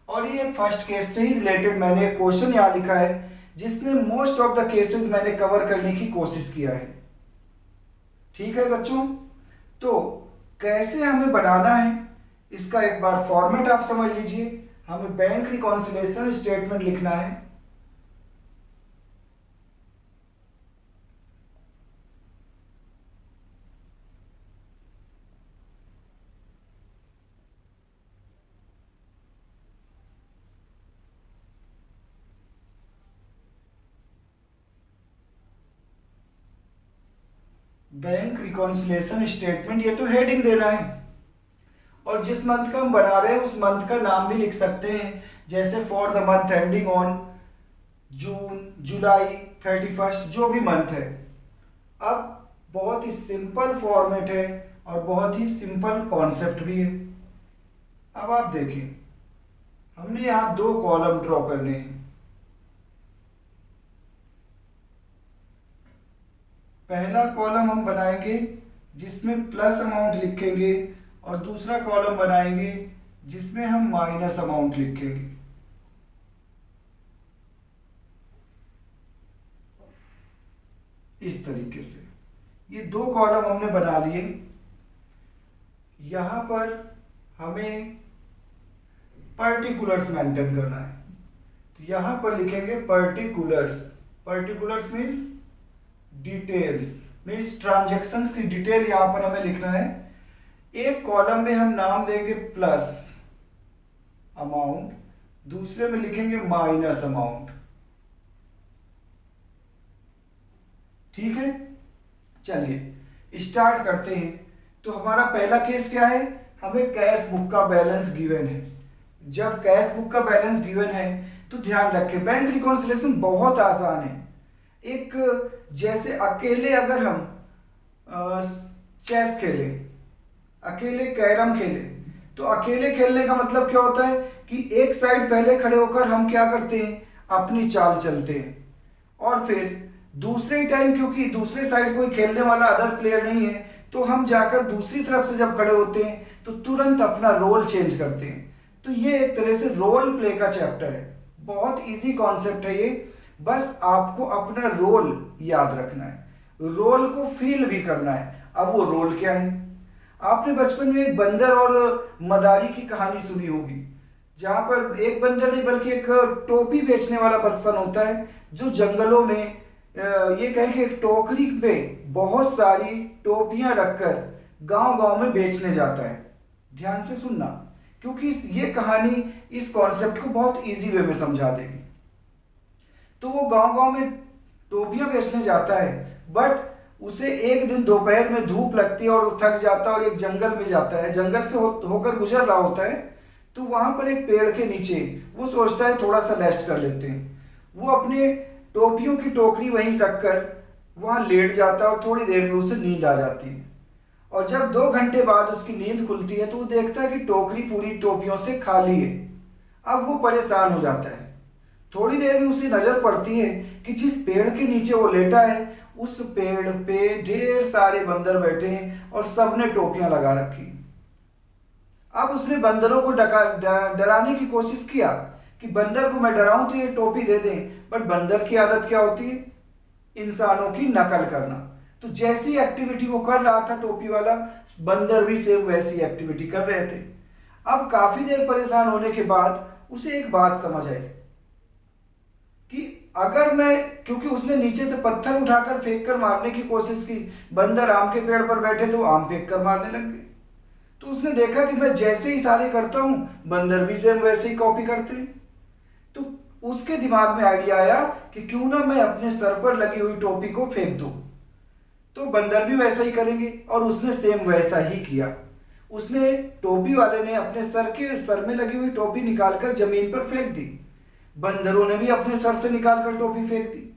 और ये फर्स्ट केस से ही रिलेटेड मैंने क्वेश्चन यहां लिखा है जिसमें मोस्ट ऑफ द केसेस मैंने कवर करने की कोशिश किया है। ठीक है बच्चों, तो कैसे हमें बनाना है इसका एक बार फॉर्मेट आप समझ लीजिए। हमें बैंक रिकॉन्सिलेशन स्टेटमेंट लिखना है। बैंक रिकॉन्सिलेशन स्टेटमेंट, ये तो हेडिंग देना है और जिस मंथ का हम बना रहे हैं उस मंथ का नाम भी लिख सकते हैं, जैसे for the month ending on June, July, 31st, जो भी मंथ है। अब बहुत ही सिंपल फॉर्मेट है और बहुत ही सिंपल कॉन्सेप्ट भी है। अब आप देखिए हमने यहां 2 कॉलम ड्रॉ करने हैं। पहला कॉलम हम बनाएंगे जिसमें प्लस अमाउंट लिखेंगे और दूसरा कॉलम बनाएंगे जिसमें हम माइनस अमाउंट लिखेंगे। इस तरीके से ये 2 कॉलम हमने बना लिए। यहां पर हमें पर्टिकुलर्स मेंटेन करना है। यहां पर लिखेंगे particulars. Particulars means details, means transactions की डिटेल यहां पर हमें लिखना है। एक कॉलम में हम नाम देंगे प्लस अमाउंट, दूसरे में लिखेंगे माइनस अमाउंट। ठीक है, चलिए स्टार्ट करते हैं। तो हमारा पहला केस क्या है, हमें कैश बुक का बैलेंस गिवन है। जब कैश बुक का बैलेंस गिवन है तो ध्यान रखें बैंक रिकॉन्सिलिएशन बहुत आसान है। एक जैसे अकेले अगर हम चेस खेलें, अकेले कैरम खेलें, तो अकेले खेलने का मतलब क्या होता है कि एक साइड पहले खड़े होकर हम क्या करते हैं, अपनी चाल चलते हैं, और फिर दूसरे टाइम क्योंकि दूसरे साइड कोई खेलने वाला अदर प्लेयर नहीं है तो हम जाकर दूसरी तरफ से जब खड़े होते हैं तो तुरंत अपना रोल चेंज करते हैं। तो ये एक तरह से रोल प्ले का चैप्टर है, बहुत इजी कॉन्सेप्ट है ये। बस आपको अपना रोल याद रखना है, रोल को फील भी करना है। अब वो रोल क्या है, आपने बचपन में एक बंदर और मदारी की कहानी सुनी होगी, जहां पर एक बंदर नहीं बल्कि एक टोपी बेचने वाला पर्सन होता है जो जंगलों में ये कहें कि एक टोकरी पे बहुत सारी टोपियां रखकर गांव गांव में बेचने जाता है। ध्यान से सुनना, क्योंकि ये कहानी इस कॉन्सेप्ट को बहुत इजी वे में समझा देगी। तो वो गांव गांव में टोपियां बेचने जाता है, बट उसे एक दिन दोपहर में धूप लगती है और वो थक जाता है और एक जंगल में जाता है, जंगल से होकर गुजर रहा होता है। तो वहां पर एक पेड़ के नीचे वो सोचता है थोड़ा सा रेस्ट कर लेते हैं। वो अपने टोपियों की टोकरी वहीं रखकर वहां लेट जाता है और थोड़ी देर में उसे नींद आ जाती है। और जब 2 घंटे बाद उसकी नींद खुलती है तो वो देखता है कि टोकरी पूरी टोपियों से खाली है। अब वो परेशान हो जाता है। थोड़ी देर में उसे नजर पड़ती है कि जिस पेड़ के नीचे वो लेटा है उस पेड़ पे ढेर सारे बंदर बैठे हैं और सबने टोपियां लगा रखी। अब उसने बंदरों को डराने की कोशिश किया कि बंदर को मैं डराऊं तो ये टोपी दे दें, बट बंदर की आदत क्या होती है, इंसानों की नकल करना। तो जैसी एक्टिविटी वो कर रहा था टोपी वाला, बंदर भी सेम वैसी एक्टिविटी कर रहे थे। अब काफी देर परेशान होने के बाद उसे एक बात समझ आई कि अगर मैं, क्योंकि उसने नीचे से पत्थर उठाकर फेंक कर मारने की कोशिश की, बंदर आम के पेड़ पर बैठे तो आम फेंक कर मारने लग गए। तो उसने देखा कि मैं जैसे इशारे करता हूं बंदर भी सेम वैसे ही कॉपी करते हैं। तो उसके दिमाग में आइडिया आया कि क्यों ना मैं अपने सर पर लगी हुई टोपी को फेंक दूं, तो बंदर भी वैसा ही करेंगे, और उसने सेम वैसा ही किया। उसने, टोपी वाले ने अपने सर में लगी हुई टोपी निकालकर जमीन पर फेंक दी, बंदरों ने भी अपने सर से निकालकर टोपी फेंक दी।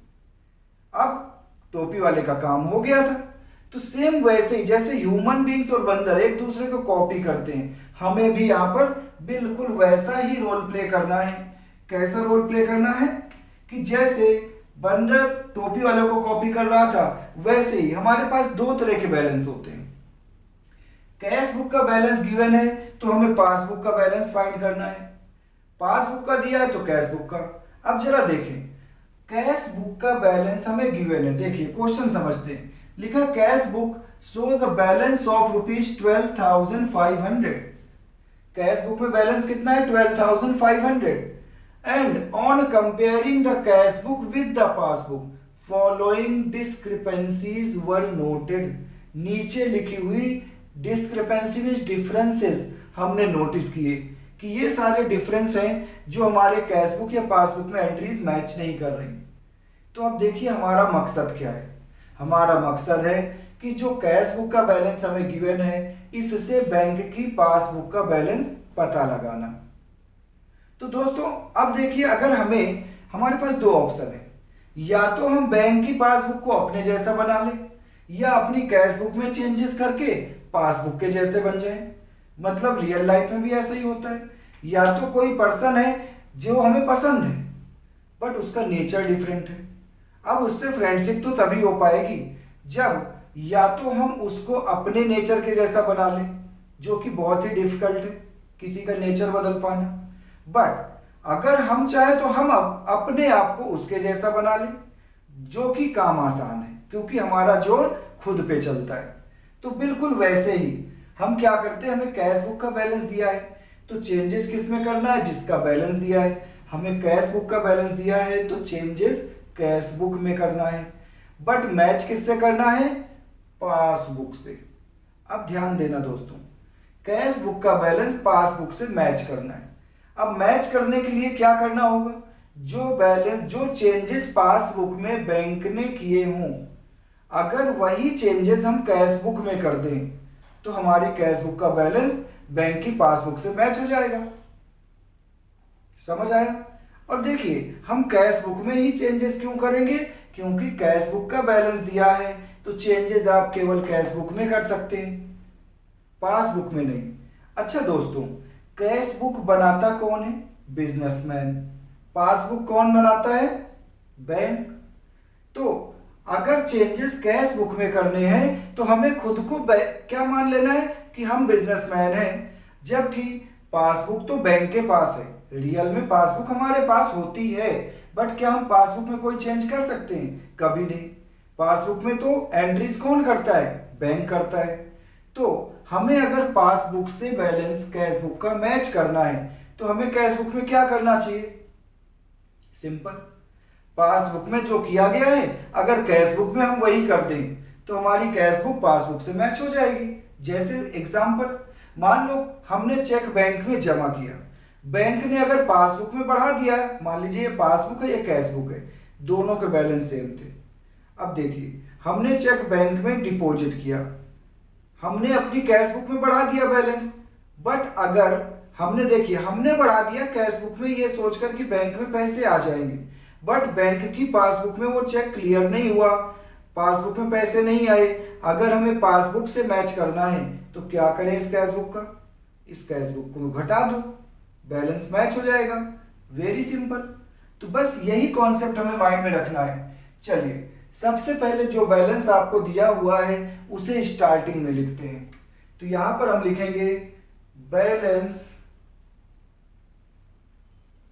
अब टोपी वाले का काम हो गया था। तो सेम वैसे ही जैसे ह्यूमन बींग्स और बंदर एक दूसरे को कॉपी करते हैं, हमें भी यहां पर बिल्कुल वैसा ही रोल प्ले करना है। कैसा रोल प्ले करना है कि जैसे बंदर टोपी वालों को कॉपी कर रहा था, वैसे ही हमारे पास 2 तरह के बैलेंस होते हैं। कैश बुक का बैलेंस गिवन है तो हमें पासबुक का बैलेंस फाइंड करना है। पासबुक का दिया है तो कैश बुक का। अब जरा देखें, कैश बुक का बैलेंस हमें गिवन है। देखिए क्वेश्चन समझते हैं। लिखा cash book shows a balance of ₹12,500। Cash book में बैलेंस कितना है, 12,500। And on comparing the cash book with the passbook following discrepancies were noted. नीचे लिखी हुई डिस्क्रिपेंसी में डिफरेंसेस हमने नोटिस किए कि ये सारे डिफरेंस हैं जो हमारे कैश बुक या पासबुक में एंट्रीज मैच नहीं कर रही। तो अब देखिए हमारा मकसद क्या है। हमारा मकसद है कि जो कैश बुक का बैलेंस हमें गिवन है इससे बैंक की पासबुक का बैलेंस पता लगाना। तो दोस्तों अब देखिए, अगर हमारे पास 2 ऑप्शन है, या तो हम बैंक की पासबुक को अपने जैसा बना लें या अपनी कैश बुक में चेंजेस करके पासबुक के जैसे बन जाए। मतलब रियल लाइफ में भी ऐसा ही होता है। या तो कोई पर्सन है जो हमें पसंद है बट उसका नेचर डिफरेंट है। अब उससे फ्रेंडशिप तो तभी हो पाएगी जब या तो हम उसको अपने नेचर के जैसा बना लें, जो कि बहुत ही डिफिकल्ट है किसी का नेचर बदल पाना। बट अगर हम चाहे तो हम अपने आप को उसके जैसा बना लें, जो कि काम आसान है क्योंकि हमारा जोर खुद पे चलता है। तो बिल्कुल वैसे ही हम क्या करते हैं, हमें कैश बुक का बैलेंस दिया है तो चेंजेस किस में करना है, जिसका बैलेंस दिया है। हमें कैश बुक का बैलेंस दिया है तो चेंजेस कैश बुक में करना है, बट मैच किससे करना है? पासबुक से। अब ध्यान देना दोस्तों, कैश बुक का बैलेंस पासबुक से मैच करना है। अब मैच करने के लिए क्या करना होगा? जो चेंजेस पासबुक में बैंक ने किए हों, अगर वही चेंजेस हम कैश बुक में कर दें तो हमारी कैश बुक का बैलेंस बैंक की पासबुक से मैच हो जाएगा। समझ आया? और देखिए, हम कैश बुक में ही चेंजेस क्यों करेंगे? क्योंकि कैश बुक का बैलेंस दिया है तो चेंजेस आप केवल कैश बुक में कर सकते हैं, पासबुक में नहीं। अच्छा दोस्तों, कैश बुक बनाता कौन है? बिजनेसमैन। पासबुक कौन बनाता है? बैंक। तो अगर चेंजेस कैश बुक में करने हैं तो हमें खुद को क्या मान लेना है कि हम बिजनेसमैन हैं, जबकि पासबुक तो बैंक के पास है। रियल में पासबुक हमारे पास होती है, बट क्या हम पासबुक में कोई चेंज कर सकते हैं? कभी नहीं। पासबुक में तो एंट्रीज कौन करता है? बैंक करता है। तो हमें अगर पासबुक से बैलेंस कैश बुक का मैच करना है तो हमें कैश बुक में क्या करना चाहिए? सिंपल, पासबुक में जो किया गया है अगर कैश बुक में हम वही कर दें तो हमारी कैश बुक पासबुक से मैच हो जाएगी। जैसे एग्जांपल, मान लो हमने चेक बैंक में जमा किया, बैंक ने अगर पासबुक में बढ़ा दिया, मान लीजिए ये पासबुक है, ये कैश बुक है, दोनों के बैलेंस सेम थे। अब देखिए, हमने चेक बैंक में डिपॉजिट किया, हमने अपनी कैश बुक में बढ़ा दिया बैलेंस, बट अगर हमने बढ़ा दिया कैश बुक में ये सोचकर कि बैंक में पैसे आ जाएंगे, बट बैंक की पासबुक में वो चेक क्लियर नहीं हुआ, पासबुक में पैसे नहीं आए। अगर हमें पासबुक से मैच करना है तो क्या करें? इस कैश बुक का, इस कैश बुक को घटा दो, बैलेंस मैच हो जाएगा। Very simple. तो बस यही कॉन्सेप्ट हमें माइंड में रखना है। चलिए, सबसे पहले जो बैलेंस आपको दिया हुआ है उसे स्टार्टिंग में लिखते हैं। तो यहां पर हम लिखेंगे balance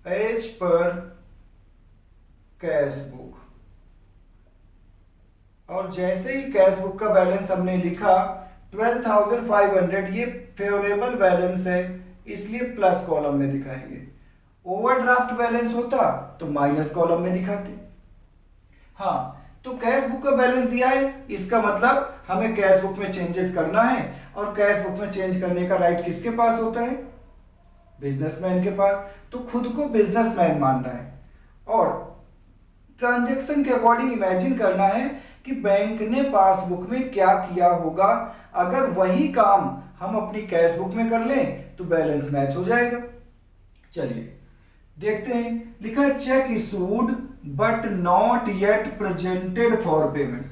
as per cash book, और जैसे ही कैश बुक का बैलेंस हमने लिखा 12,500, ये फेवरेबल बैलेंस है इसलिए प्लस कॉलम में दिखाएंगे। ओवरड्राफ्ट बैलेंस होता तो माइनस कॉलम में दिखाते। हाँ, तो कैश बुक का बैलेंस दिया है, इसका मतलब हमें कैश बुक में चेंजेस करना है, और कैश बुक में चेंज करने का राइट किसके पास होता है? बिजनेसमैन के पास। तो खुद को बिजनेसमैन मानना है और ट्रांजैक्शन के अकॉर्डिंग इमेजिन करना है कि बैंक ने पासबुक में क्या किया होगा। अगर वही काम हम अपनी कैश बुक में कर लें तो बैलेंस मैच हो जाएगा। चलिए देखते हैं, लिखा है check issued but not yet presented for payment.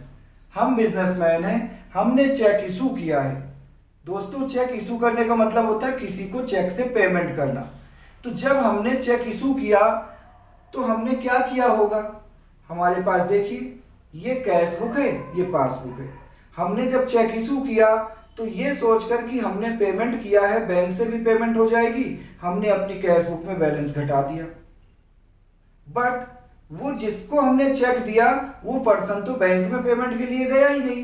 हम बिजनेसमैन हैं, हमने चेक इशू किया है। दोस्तों, चेक इशू करने का मतलब होता है किसी को चेक से पेमेंट करना। तो जब हमने चेक इशू किया तो हमने क्या किया होगा? हमारे पास देखिए, ये कैश बुक है, ये पासबुक है। हमने जब चेक इशू किया तो ये सोचकर कि हमने पेमेंट किया है, बैंक से भी पेमेंट हो जाएगी, हमने अपनी कैश बुक में बैलेंस घटा दिया। बट वो जिसको हमने चेक दिया वो पर्सन तो बैंक में पेमेंट के लिए गया ही नहीं,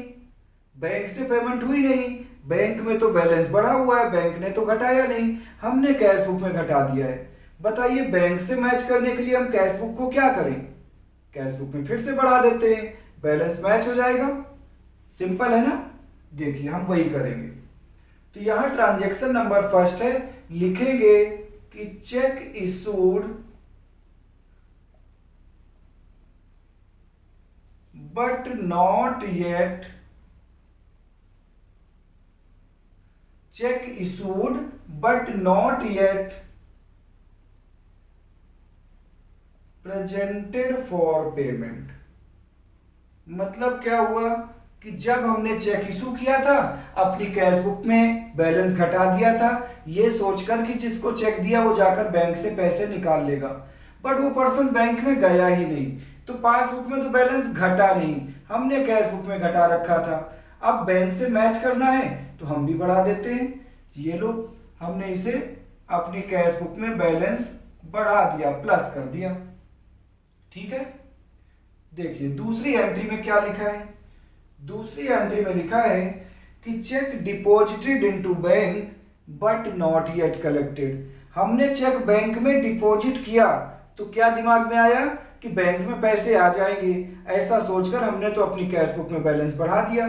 बैंक से पेमेंट हुई नहीं, बैंक में तो बैलेंस बढ़ा हुआ है, बैंक ने तो घटाया नहीं, हमने कैश बुक में घटा दिया है। बताइए, बैंक से मैच करने के लिए हम कैश बुक को क्या करें? कैश बुक में फिर से बढ़ा देते हैं, बैलेंस मैच हो जाएगा। सिंपल है ना? देखिए, हम वही करेंगे। तो यहां ट्रांजैक्शन नंबर फर्स्ट है, लिखेंगे कि check issued but not yet, check issued but not yet presented for payment. मतलब क्या हुआ कि जब हमने चेक इशू किया था, अपनी कैश बुक में बैलेंस घटा दिया था, ये सोचकर कि जिसको चेक दिया वो जाकर बैंक से पैसे निकाल लेगा, बट वो पर्सन बैंक में गया ही नहीं, तो पासबुक में तो बैलेंस घटा नहीं, हमने कैश बुक में घटा रखा था। अब बैंक से मैच करना है तो हम भी बढ़ा देते हैं। ये लो, हमने इसे अपनी कैश बुक में बैलेंस बढ़ा दिया, प्लस कर दिया। ठीक है, देखिए दूसरी एंट्री में क्या लिखा है। दूसरी एंट्री में लिखा है कि check deposited into bank but not yet collected. हमने चेक बैंक में डिपॉजिट किया तो क्या दिमाग में आया कि बैंक में पैसे आ जाएंगे, ऐसा सोचकर हमने तो अपनी कैश बुक में बैलेंस बढ़ा दिया।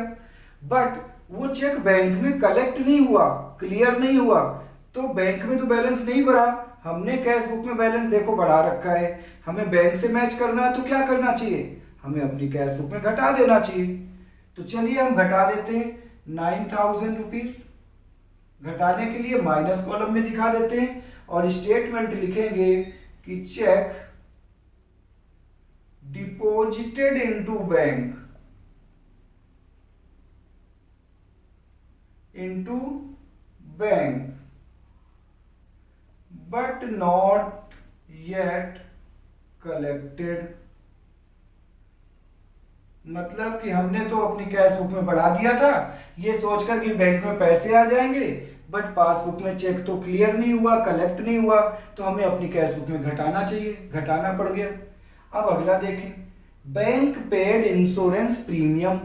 बट वो चेक बैंक में कलेक्ट नहीं हुआ, क्लियर नहीं हुआ, तो बैंक में तो बैलेंस नहीं बढ़ा। हमने कैश बुक में बैलेंस देखो बढ़ा रखा है, हमें बैंक से मैच करना है तो क्या करना चाहिए, हमें अपनी कैश बुक में घटा देना चाहिए। तो चलिए हम घटा देते हैं 9,000 रुपीज। घटाने के लिए माइनस कॉलम में दिखा देते हैं और स्टेटमेंट लिखेंगे कि check deposited into bank, but not yet collected. मतलब कि हमने तो अपनी कैश बुक में बढ़ा दिया था ये सोचकर कि बैंक में पैसे आ जाएंगे, बट पासबुक में चेक तो क्लियर नहीं हुआ, कलेक्ट नहीं हुआ, तो हमें अपनी कैश बुक में घटाना चाहिए, घटाना पड़ गया। अब अगला देखें, bank paid insurance premium.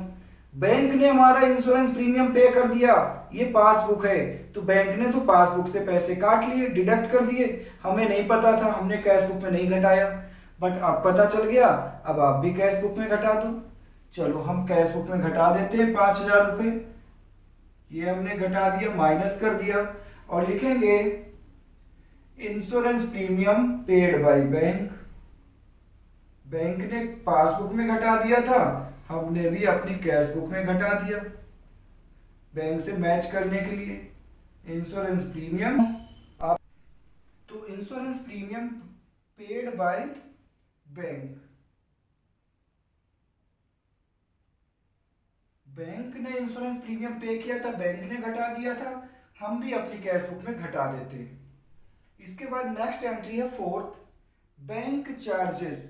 Bank ने हमारा इंश्योरेंस प्रीमियम पे कर दिया, ये पासबुक है तो बैंक ने तो पासबुक से पैसे काट लिए, डिडक्ट कर दिए। हमें नहीं पता था, हमने कैश बुक में नहीं घटाया, बट अब पता चल गया, अब आप भी कैश बुक में घटा दो। चलो हम कैश बुक में घटा देते हैं 5,000 रुपये। ये हमने घटा दिया, माइनस कर दिया और लिखेंगे insurance premium paid by bank. Bank ने पासबुक में घटा दिया था, हमने भी अपनी कैश बुक में घटा दिया बैंक से मैच करने के लिए। इंश्योरेंस प्रीमियम आप, तो insurance premium paid by bank, bank ने इंश्योरेंस प्रीमियम पे किया था, बैंक ने घटा दिया था, हम भी अपनी कैश बुक में घटा देते हैं। इसके बाद नेक्स्ट एंट्री है फोर्थ, बैंक चार्जेस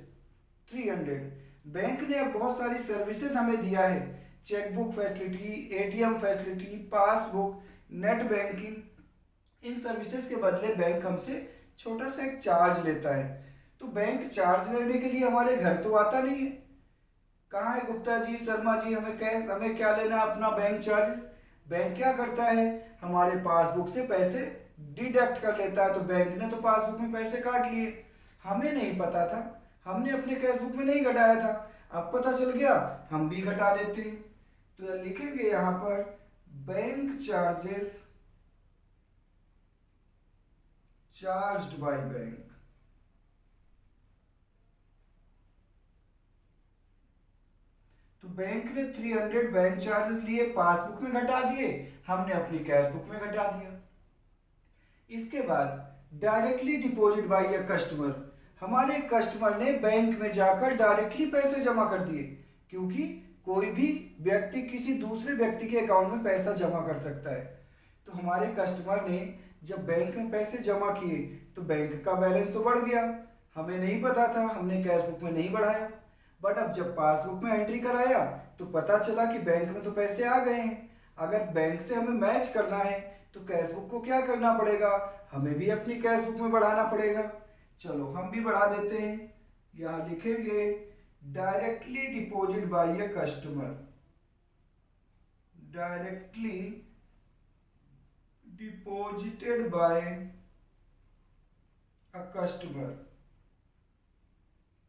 300। बैंक ने अब बहुत सारी सर्विसेज हमें दिया है, chequebook facility, ATM facility, passbook, net banking. इन सर्विसेज के बदले बैंक हमसे छोटा सा एक चार्ज लेता है। तो बैंक चार्ज लेने के लिए हमारे घर तो आता नहीं है। कहाँ है गुप्ता जी, शर्मा जी, हमें क्या लेना अपना बैंक चार्जेस। बैंक क्या करता है, हमारे पासबुक से पैसे डिडक्ट कर लेता है। तो बैंक ने तो पासबुक में पैसे काट लिए, हमें नहीं पता था, हमने अपने कैश बुक में नहीं घटाया था, अब पता चल गया, हम भी घटा देते हैं। तो लिखेंगे यहाँ पर bank charges charged by bank. तो बैंक ने 300 बैंक चार्जेस लिए, पासबुक में घटा दिए, हमने अपनी कैश बुक में घटा दिया। इसके बाद directly deposit by a customer, हमारे कस्टमर ने बैंक में जाकर डायरेक्टली पैसे जमा कर दिए, क्योंकि कोई भी व्यक्ति किसी दूसरे व्यक्ति के अकाउंट में पैसा जमा कर सकता है। तो हमारे कस्टमर ने जब बैंक में पैसे जमा किए तो बैंक का बैलेंस तो बढ़ गया, हमें नहीं पता था, हमने कैश बुक में नहीं बढ़ाया। बट अब जब पासबुक में एंट्री कराया तो पता चला कि बैंक में तो पैसे आ गए हैं। अगर बैंक से हमें मैच करना है तो कैश बुक को क्या करना पड़ेगा, हमें भी अपनी कैश बुक में बढ़ाना पड़ेगा। चलो हम भी बढ़ा देते हैं, यहाँ लिखेंगे directly deposit by a customer, directly deposited by a customer.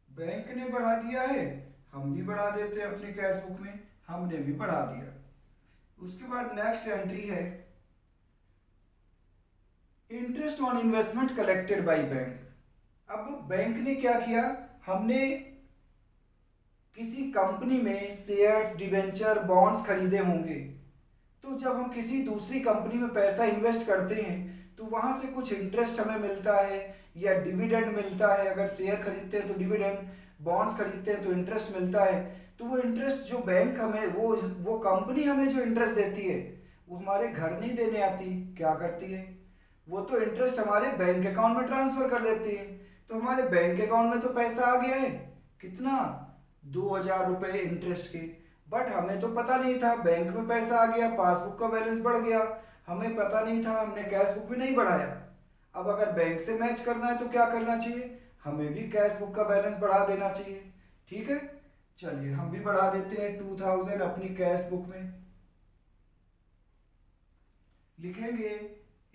Bank ने बढ़ा दिया है, हम भी बढ़ा देते हैं अपनी कैश बुक में, हमने भी बढ़ा दिया। उसके बाद नेक्स्ट एंट्री है interest on investment collected by bank. अब बैंक ने क्या किया, हमने किसी कंपनी में शेयर्स, डिवेंचर, बॉन्ड्स खरीदे होंगे, तो जब हम किसी दूसरी कंपनी में पैसा इन्वेस्ट करते हैं तो वहां से कुछ इंटरेस्ट हमें मिलता है या डिविडेंड मिलता है। अगर शेयर खरीदते हैं तो डिविडेंड, बॉन्ड्स खरीदते हैं तो इंटरेस्ट मिलता है। तो वो इंटरेस्ट जो बैंक हमें, वो कंपनी हमें जो इंटरेस्ट देती है वो हमारे घर नहीं देने आती, क्या करती है, वो तो इंटरेस्ट हमारे बैंक अकाउंट में ट्रांसफर कर देती है। तो हमारे बैंक अकाउंट में तो पैसा आ गया है, कितना, 2,000 रुपये इंटरेस्ट के। बट हमें तो पता नहीं था, बैंक में पैसा आ गया, पासबुक का बैलेंस बढ़ गया, हमें पता नहीं था, हमने कैश बुक भी नहीं बढ़ाया। अब अगर बैंक से मैच करना है तो क्या करना चाहिए, हमें भी कैश बुक का बैलेंस बढ़ा देना चाहिए। ठीक है, चलिए हम भी बढ़ा देते हैं 2,000 अपनी कैश बुक में। लिखेंगे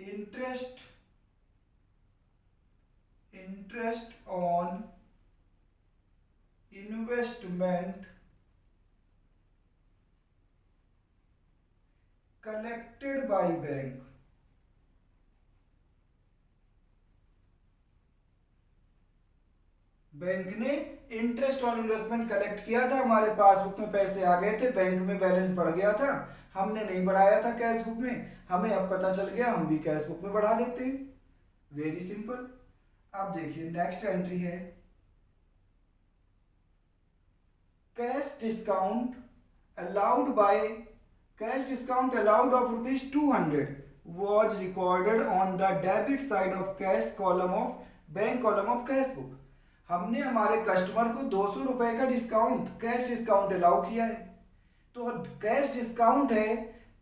interest interest on investment collected by bank. Bank ने इंटरेस्ट ऑन इन्वेस्टमेंट कलेक्ट किया था, हमारे पासबुक में पैसे आ गए थे, बैंक में बैलेंस बढ़ गया था, हमने नहीं बढ़ाया था कैश बुक में, हमें अब पता चल गया, हम भी कैश बुक में बढ़ा देते हैं। Very simple. अब देखिए नेक्स्ट एंट्री है cash discount allowed by cash discount allowed of ₹200 was recorded on the debit side of cash column of bank column of cash book. हमने हमारे कस्टमर को ₹200 का डिस्काउंट कैश डिस्काउंट अलाउ किया है, तो कैश डिस्काउंट है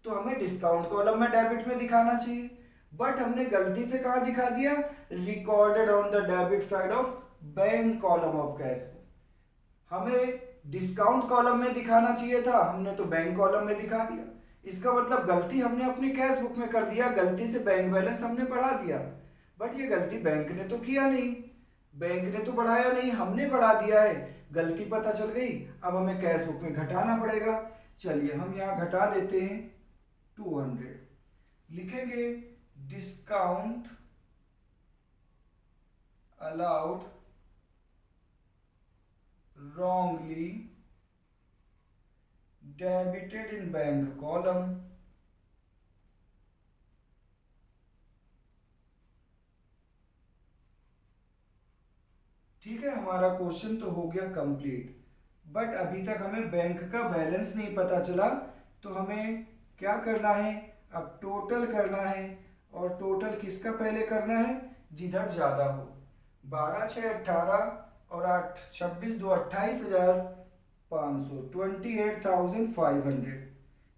तो हमें डिस्काउंट कॉलम में डेबिट में दिखाना चाहिए, बट हमने गलती से कहा दिखा दिया, recorded on the debit side of bank column of cash book. हमें डिस्काउंट कॉलम में दिखाना चाहिए था, हमने तो बैंक कॉलम में दिखा दिया। इसका मतलब गलती हमने अपनी कैश बुक में कर दिया, गलती से बैंक बैलेंस हमने बढ़ा दिया, बट ये गलती बैंक ने तो किया नहीं, बैंक ने तो बढ़ाया नहीं, हमने बढ़ा दिया है, गलती पता चल गई। अब हमें कैश बुक में घटाना पड़ेगा। चलिए हम यहाँ घटा देते हैं 200, लिखेंगे discount allowed wrongly debited in bank column ठीक है, हमारा क्वेश्चन तो हो गया कंप्लीट, बट अभी तक हमें बैंक का बैलेंस नहीं पता चला, तो हमें क्या करना है, अब टोटल करना है, और टोटल किसका पहले करना है, जिधर ज्यादा हो। 12 6 18 और 8 26 2 28,500 28,500।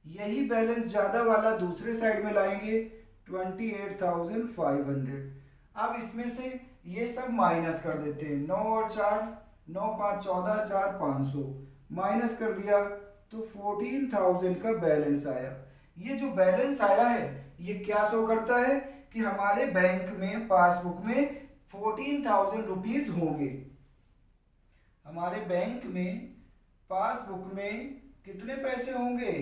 यही बैलेंस ज्यादा वाला दूसरे साइड में लाएंगे 28,500। अब इसमें से ये सब माइनस कर देते हैं, 9 और 4 9 5 14,500 माइनस कर दिया तो 14,000 का बैलेंस आया। ये जो बैलेंस आया है ये क्या शो करता है कि हमारे बैंक में पासबुक में 14,000 रुपीज होंगे। हमारे बैंक में पासबुक में कितने पैसे होंगे,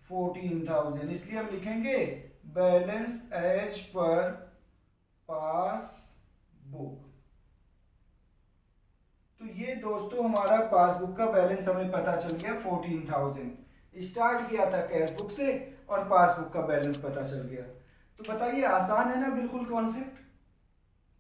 14,000, इसलिए हम लिखेंगे बैलेंस एज पर पासबुक। तो ये दोस्तों हमारा पासबुक का बैलेंस हमें पता चल गया 14,000। स्टार्ट किया था कैश बुक से और पासबुक का बैलेंस पता चल गया। तो बताइए आसान है ना बिल्कुल कॉन्सेप्ट।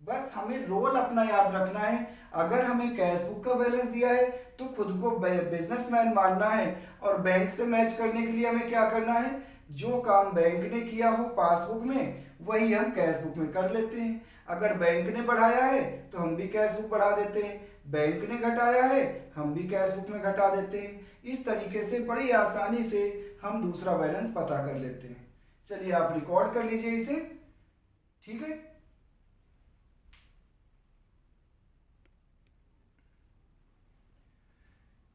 बस हमें रोल अपना याद रखना है। अगर हमें कैश बुक का बैलेंस दिया है तो खुद को बिजनेसमैन मानना है और बैंक से मैच करने के लिए हमें क्या करना है, जो काम बैंक ने किया हो पासबुक में वही हम कैश बुक में कर लेते हैं। अगर बैंक ने बढ़ाया है तो हम भी कैश बुक बढ़ा देते हैं, बैंक ने घटाया है हम भी कैश बुक में घटा देते हैं। इस तरीके से बड़ी आसानी से हम दूसरा बैलेंस पता कर लेते हैं। चलिए आप रिकॉर्ड कर लीजिए इसे, ठीक है।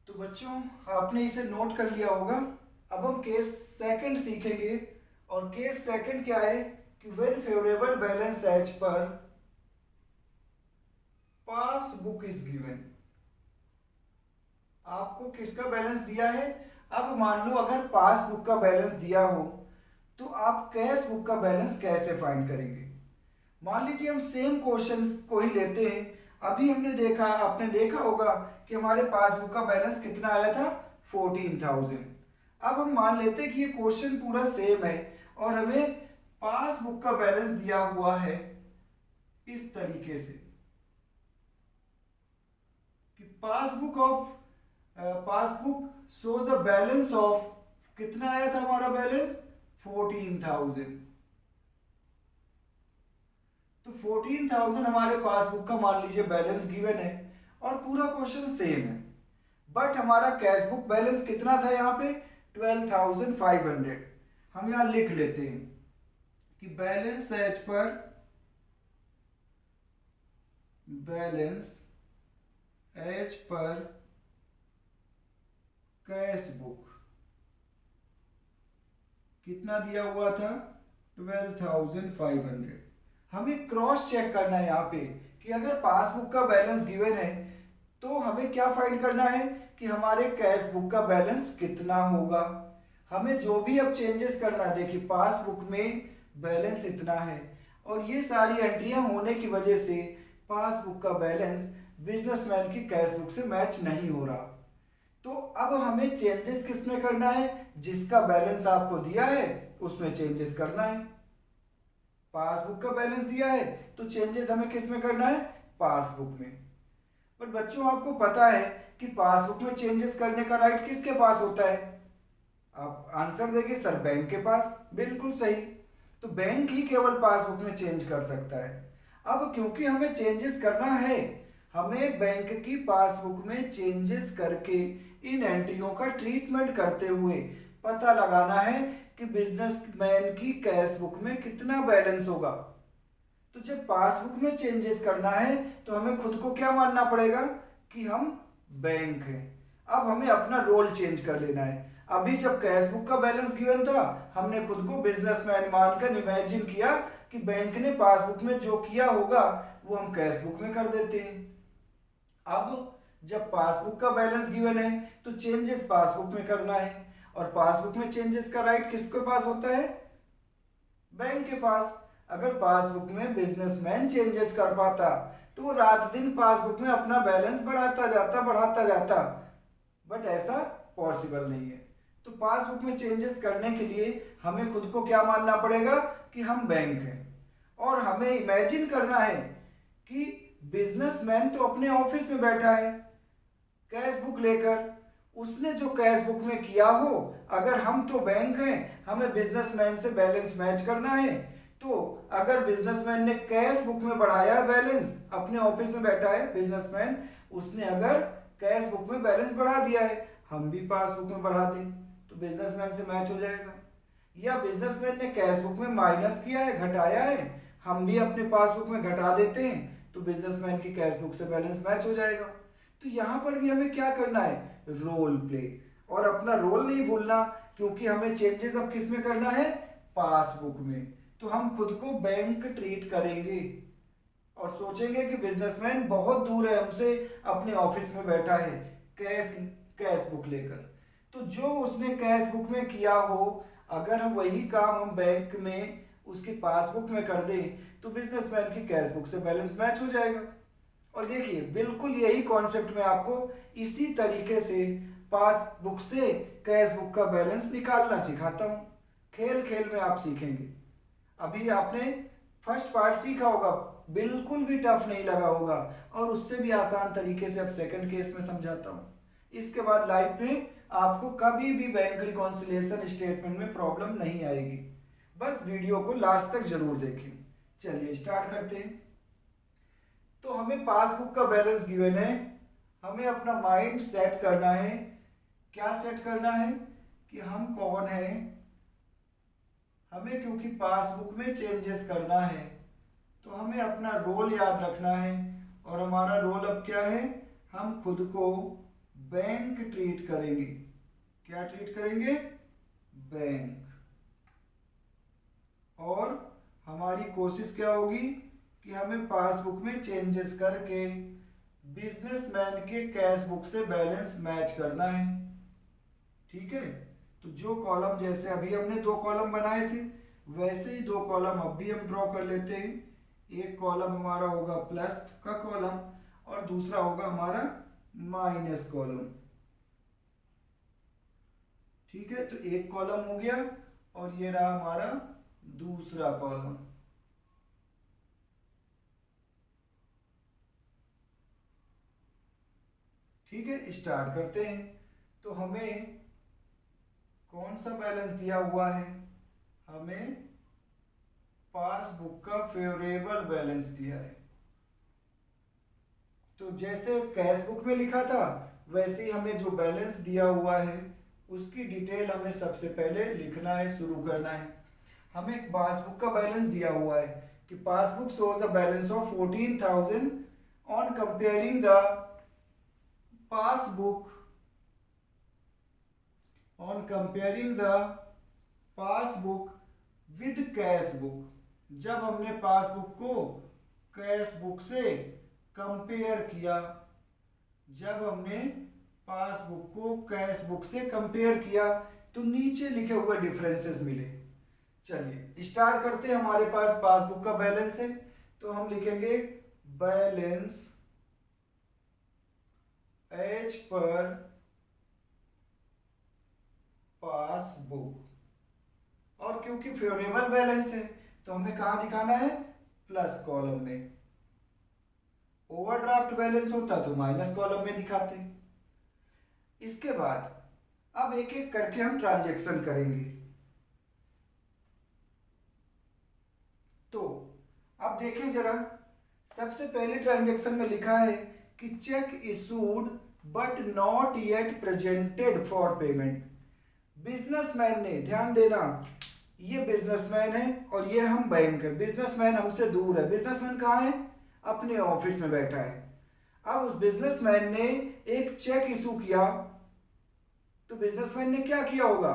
तो बच्चों आपने इसे नोट कर लिया होगा। अब हम केस सेकंड सीखेंगे, और केस सेकंड क्या है कि when favourable balance as per passbook is given. आपको किसका बैलेंस दिया है, अब मान लो अगर पासबुक का बैलेंस दिया हो तो आप कैश बुक का बैलेंस कैसे फाइंड करेंगे। मान लीजिए हम सेम क्वेश्चन को ही लेते हैं। अभी हमने देखा, आपने देखा होगा कि हमारे पासबुक का बैलेंस कितना आया था, 14,000। अब हम मान लेते हैं कि ये क्वेश्चन पूरा सेम है और हमें पासबुक का बैलेंस दिया हुआ है इस तरीके से कि passbook shows a balance of, कितना आया था हमारा बैलेंस, 14,000। तो 14,000 हमारे पासबुक का मान लीजिए बैलेंस गिवन है और पूरा क्वेश्चन सेम है, बट हमारा कैश बुक बैलेंस कितना था यहाँ पे, 12,500। हम यहाँ लिख लेते हैं कि balance as per cash book कितना दिया हुआ था, 12,500। हमें क्रॉस चेक करना है यहाँ पे कि अगर पासबुक का बैलेंस गिवन है तो हमें क्या फाइंड करना है कि हमारे कैश बुक का बैलेंस कितना होगा। हमें जो भी अब चेंजेस करना है, देखिए पासबुक में बैलेंस इतना है और ये सारी एंट्रियां होने की वजह से पासबुक का बैलेंस बिजनेसमैन की कैश बुक से मैच नहीं हो रहा। तो अब हमें चेंजेस किस में करना है, जिसका बैलेंस आपको दिया है उसमें चेंजेस करना है। पासबुक का बैलेंस दिया है तो चेंजेस हमें किस में करना है, पासबुक में। पर बच्चों आपको पता है कि पासबुक में चेंजेस करने का राइट किसके पास होता है। आप आंसर देंगे सर बैंक के पास, बिल्कुल सही। तो बैंक ही केवल पासबुक में चेंज कर सकता है। अब क्योंकि हमें चेंजेस करना है, हमें बैंक की पासबुक में चेंजेस करके इन एंट्रियों का ट्रीटमेंट करते हुए पता लगाना है कि बिजनेसमैन की कैश बुक में कितना बैलेंस होगा। तो जब पासबुक में चेंजेस करना है तो हमें खुद को क्या मानना पड़ेगा कि हम बैंक हैं। अब हमें अपना रोल चेंज कर लेना है। अभी जब कैश बुक का बैलेंस गिवन था, हमने खुद को बिजनेसमैन मानकर इमेजिन किया कि बैंक ने पासबुक में जो किया होगा वो हम कैश बुक में कर देते हैं। अब जब पासबुक का बैलेंस गिवन है तो चेंजेस पासबुक में करना है, और पासबुक में चेंजेस का राइट किसके पास होता है, बैंक के पास। अगर पासबुक में बिजनेसमैन चेंजेस कर पाता तो वो रात दिन पासबुक में अपना बैलेंस बढ़ाता जाता, बट ऐसा पॉसिबल नहीं है। तो पासबुक में चेंजेस करने के लिए हमें खुद को क्या मानना पड़ेगा कि हम बैंक हैं, और हमें इमेजिन करना है कि बिजनेसमैन तो अपने ऑफिस में बैठा है कैश बुक लेकर, उसने जो कैश बुक में किया हो, अगर हम तो बैंक हैं, हमें बिजनेसमैन से बैलेंस मैच करना है। तो अगर बिजनेसमैन ने कैश बुक में बढ़ाया बैलेंस, अपने ऑफिस में बैठा है बिजनेसमैन, उसने अगर कैश बुक में बैलेंस बढ़ा दिया है, हम भी पासबुक में बढ़ा दें तो बिजनेसमैन से मैच हो जाएगा। या बिजनेसमैन ने कैश बुक में माइनस किया है, घटाया है, हम भी अपने पासबुक में घटा देते हैं तो बिजनेसमैन की कैश बुक से बैलेंस मैच हो जाएगा। तो यहाँ पर भी हमें क्या करना है, रोल प्ले, और अपना रोल नहीं भूलना, क्योंकि हमें चेंजेस अब किस में करना है, पासबुक में। तो हम खुद को बैंक ट्रीट करेंगे और सोचेंगे कि बिजनेसमैन बहुत दूर है हमसे, अपने ऑफिस में बैठा है कैश बुक लेकर। तो जो उसने कैश बुक में किया हो, अगर हम वही काम हम बैंक में उसकी पासबुक में कर दें तो बिजनेसमैन की कैश बुक से बैलेंस मैच हो जाएगा। और देखिए बिल्कुल यही कॉन्सेप्ट में आपको इसी तरीके से पासबुक से कैश बुक का बैलेंस निकालना सिखाता हूँ। खेल खेल में आप सीखेंगे। अभी आपने फर्स्ट पार्ट सीखा होगा, बिल्कुल भी टफ नहीं लगा होगा, और उससे भी आसान तरीके से अब सेकंड केस में समझाता हूँ। इसके बाद लाइफ में आपको कभी भी बैंक रिकॉन्सिलिएशन स्टेटमेंट में प्रॉब्लम नहीं आएगी। बस वीडियो को लास्ट तक जरूर देखें। चलिए स्टार्ट करते हैं। तो हमें पासबुक का बैलेंस गिवन है, हमें अपना माइंड सेट करना है। क्या सेट करना है कि हम कौन हैं। हमें क्योंकि पासबुक में चेंजेस करना है तो हमें अपना रोल याद रखना है, और हमारा रोल अब क्या है, हम खुद को बैंक ट्रीट करेंगे। क्या ट्रीट करेंगे, बैंक। और हमारी कोशिश क्या होगी कि हमें पासबुक में चेंजेस करके बिजनेसमैन के कैश बुक से बैलेंस मैच करना है। ठीक है, तो जो कॉलम जैसे अभी हमने 2 कॉलम बनाए थे, वैसे ही 2 कॉलम अब भी हम ड्रॉ कर लेते हैं। एक कॉलम हमारा होगा प्लस का कॉलम और दूसरा होगा हमारा माइनस कॉलम। ठीक है, तो एक कॉलम हो गया और ये रहा हमारा दूसरा कॉलम। ठीक है, स्टार्ट करते हैं। तो हमें कौन सा बैलेंस दिया हुआ है, हमें पासबुक का फेवरेबल बैलेंस दिया है। तो जैसे कैश बुक में लिखा था वैसे ही हमें जो बैलेंस दिया हुआ है उसकी डिटेल हमें सबसे पहले लिखना है, शुरू करना है। हमें पासबुक का बैलेंस दिया हुआ है कि passbook shows a balance of 14,000 on comparing the passbook with cash book. जब हमने पासबुक को कैश बुक से कंपेयर किया, जब हमने पासबुक को कैश बुक से कंपेयर किया तो नीचे लिखे हुए डिफरेंसेस मिले। चलिए स्टार्ट करते हैं। हमारे पास पासबुक का बैलेंस है तो हम लिखेंगे बैलेंस एज पर पासबुक, और क्योंकि फेवरेबल बैलेंस है तो हमें कहाँ दिखाना है, प्लस कॉलम में। ओवरड्राफ्ट बैलेंस होता तो माइनस कॉलम में दिखाते। इसके बाद अब एक एक करके हम ट्रांजैक्शन करेंगे। तो अब देखें जरा, सबसे पहले ट्रांजैक्शन में लिखा है कि check issued but not yet presented for payment. Businessman ने, ध्यान देना, ये बिजनेसमैन है और ये हम बैंक है। बिजनेसमैन हमसे दूर है। बिजनेसमैन कहाँ है, अपने ऑफिस में बैठा है। अब उस बिजनेसमैन ने एक चेक इशू किया, तो बिजनेसमैन ने क्या किया होगा,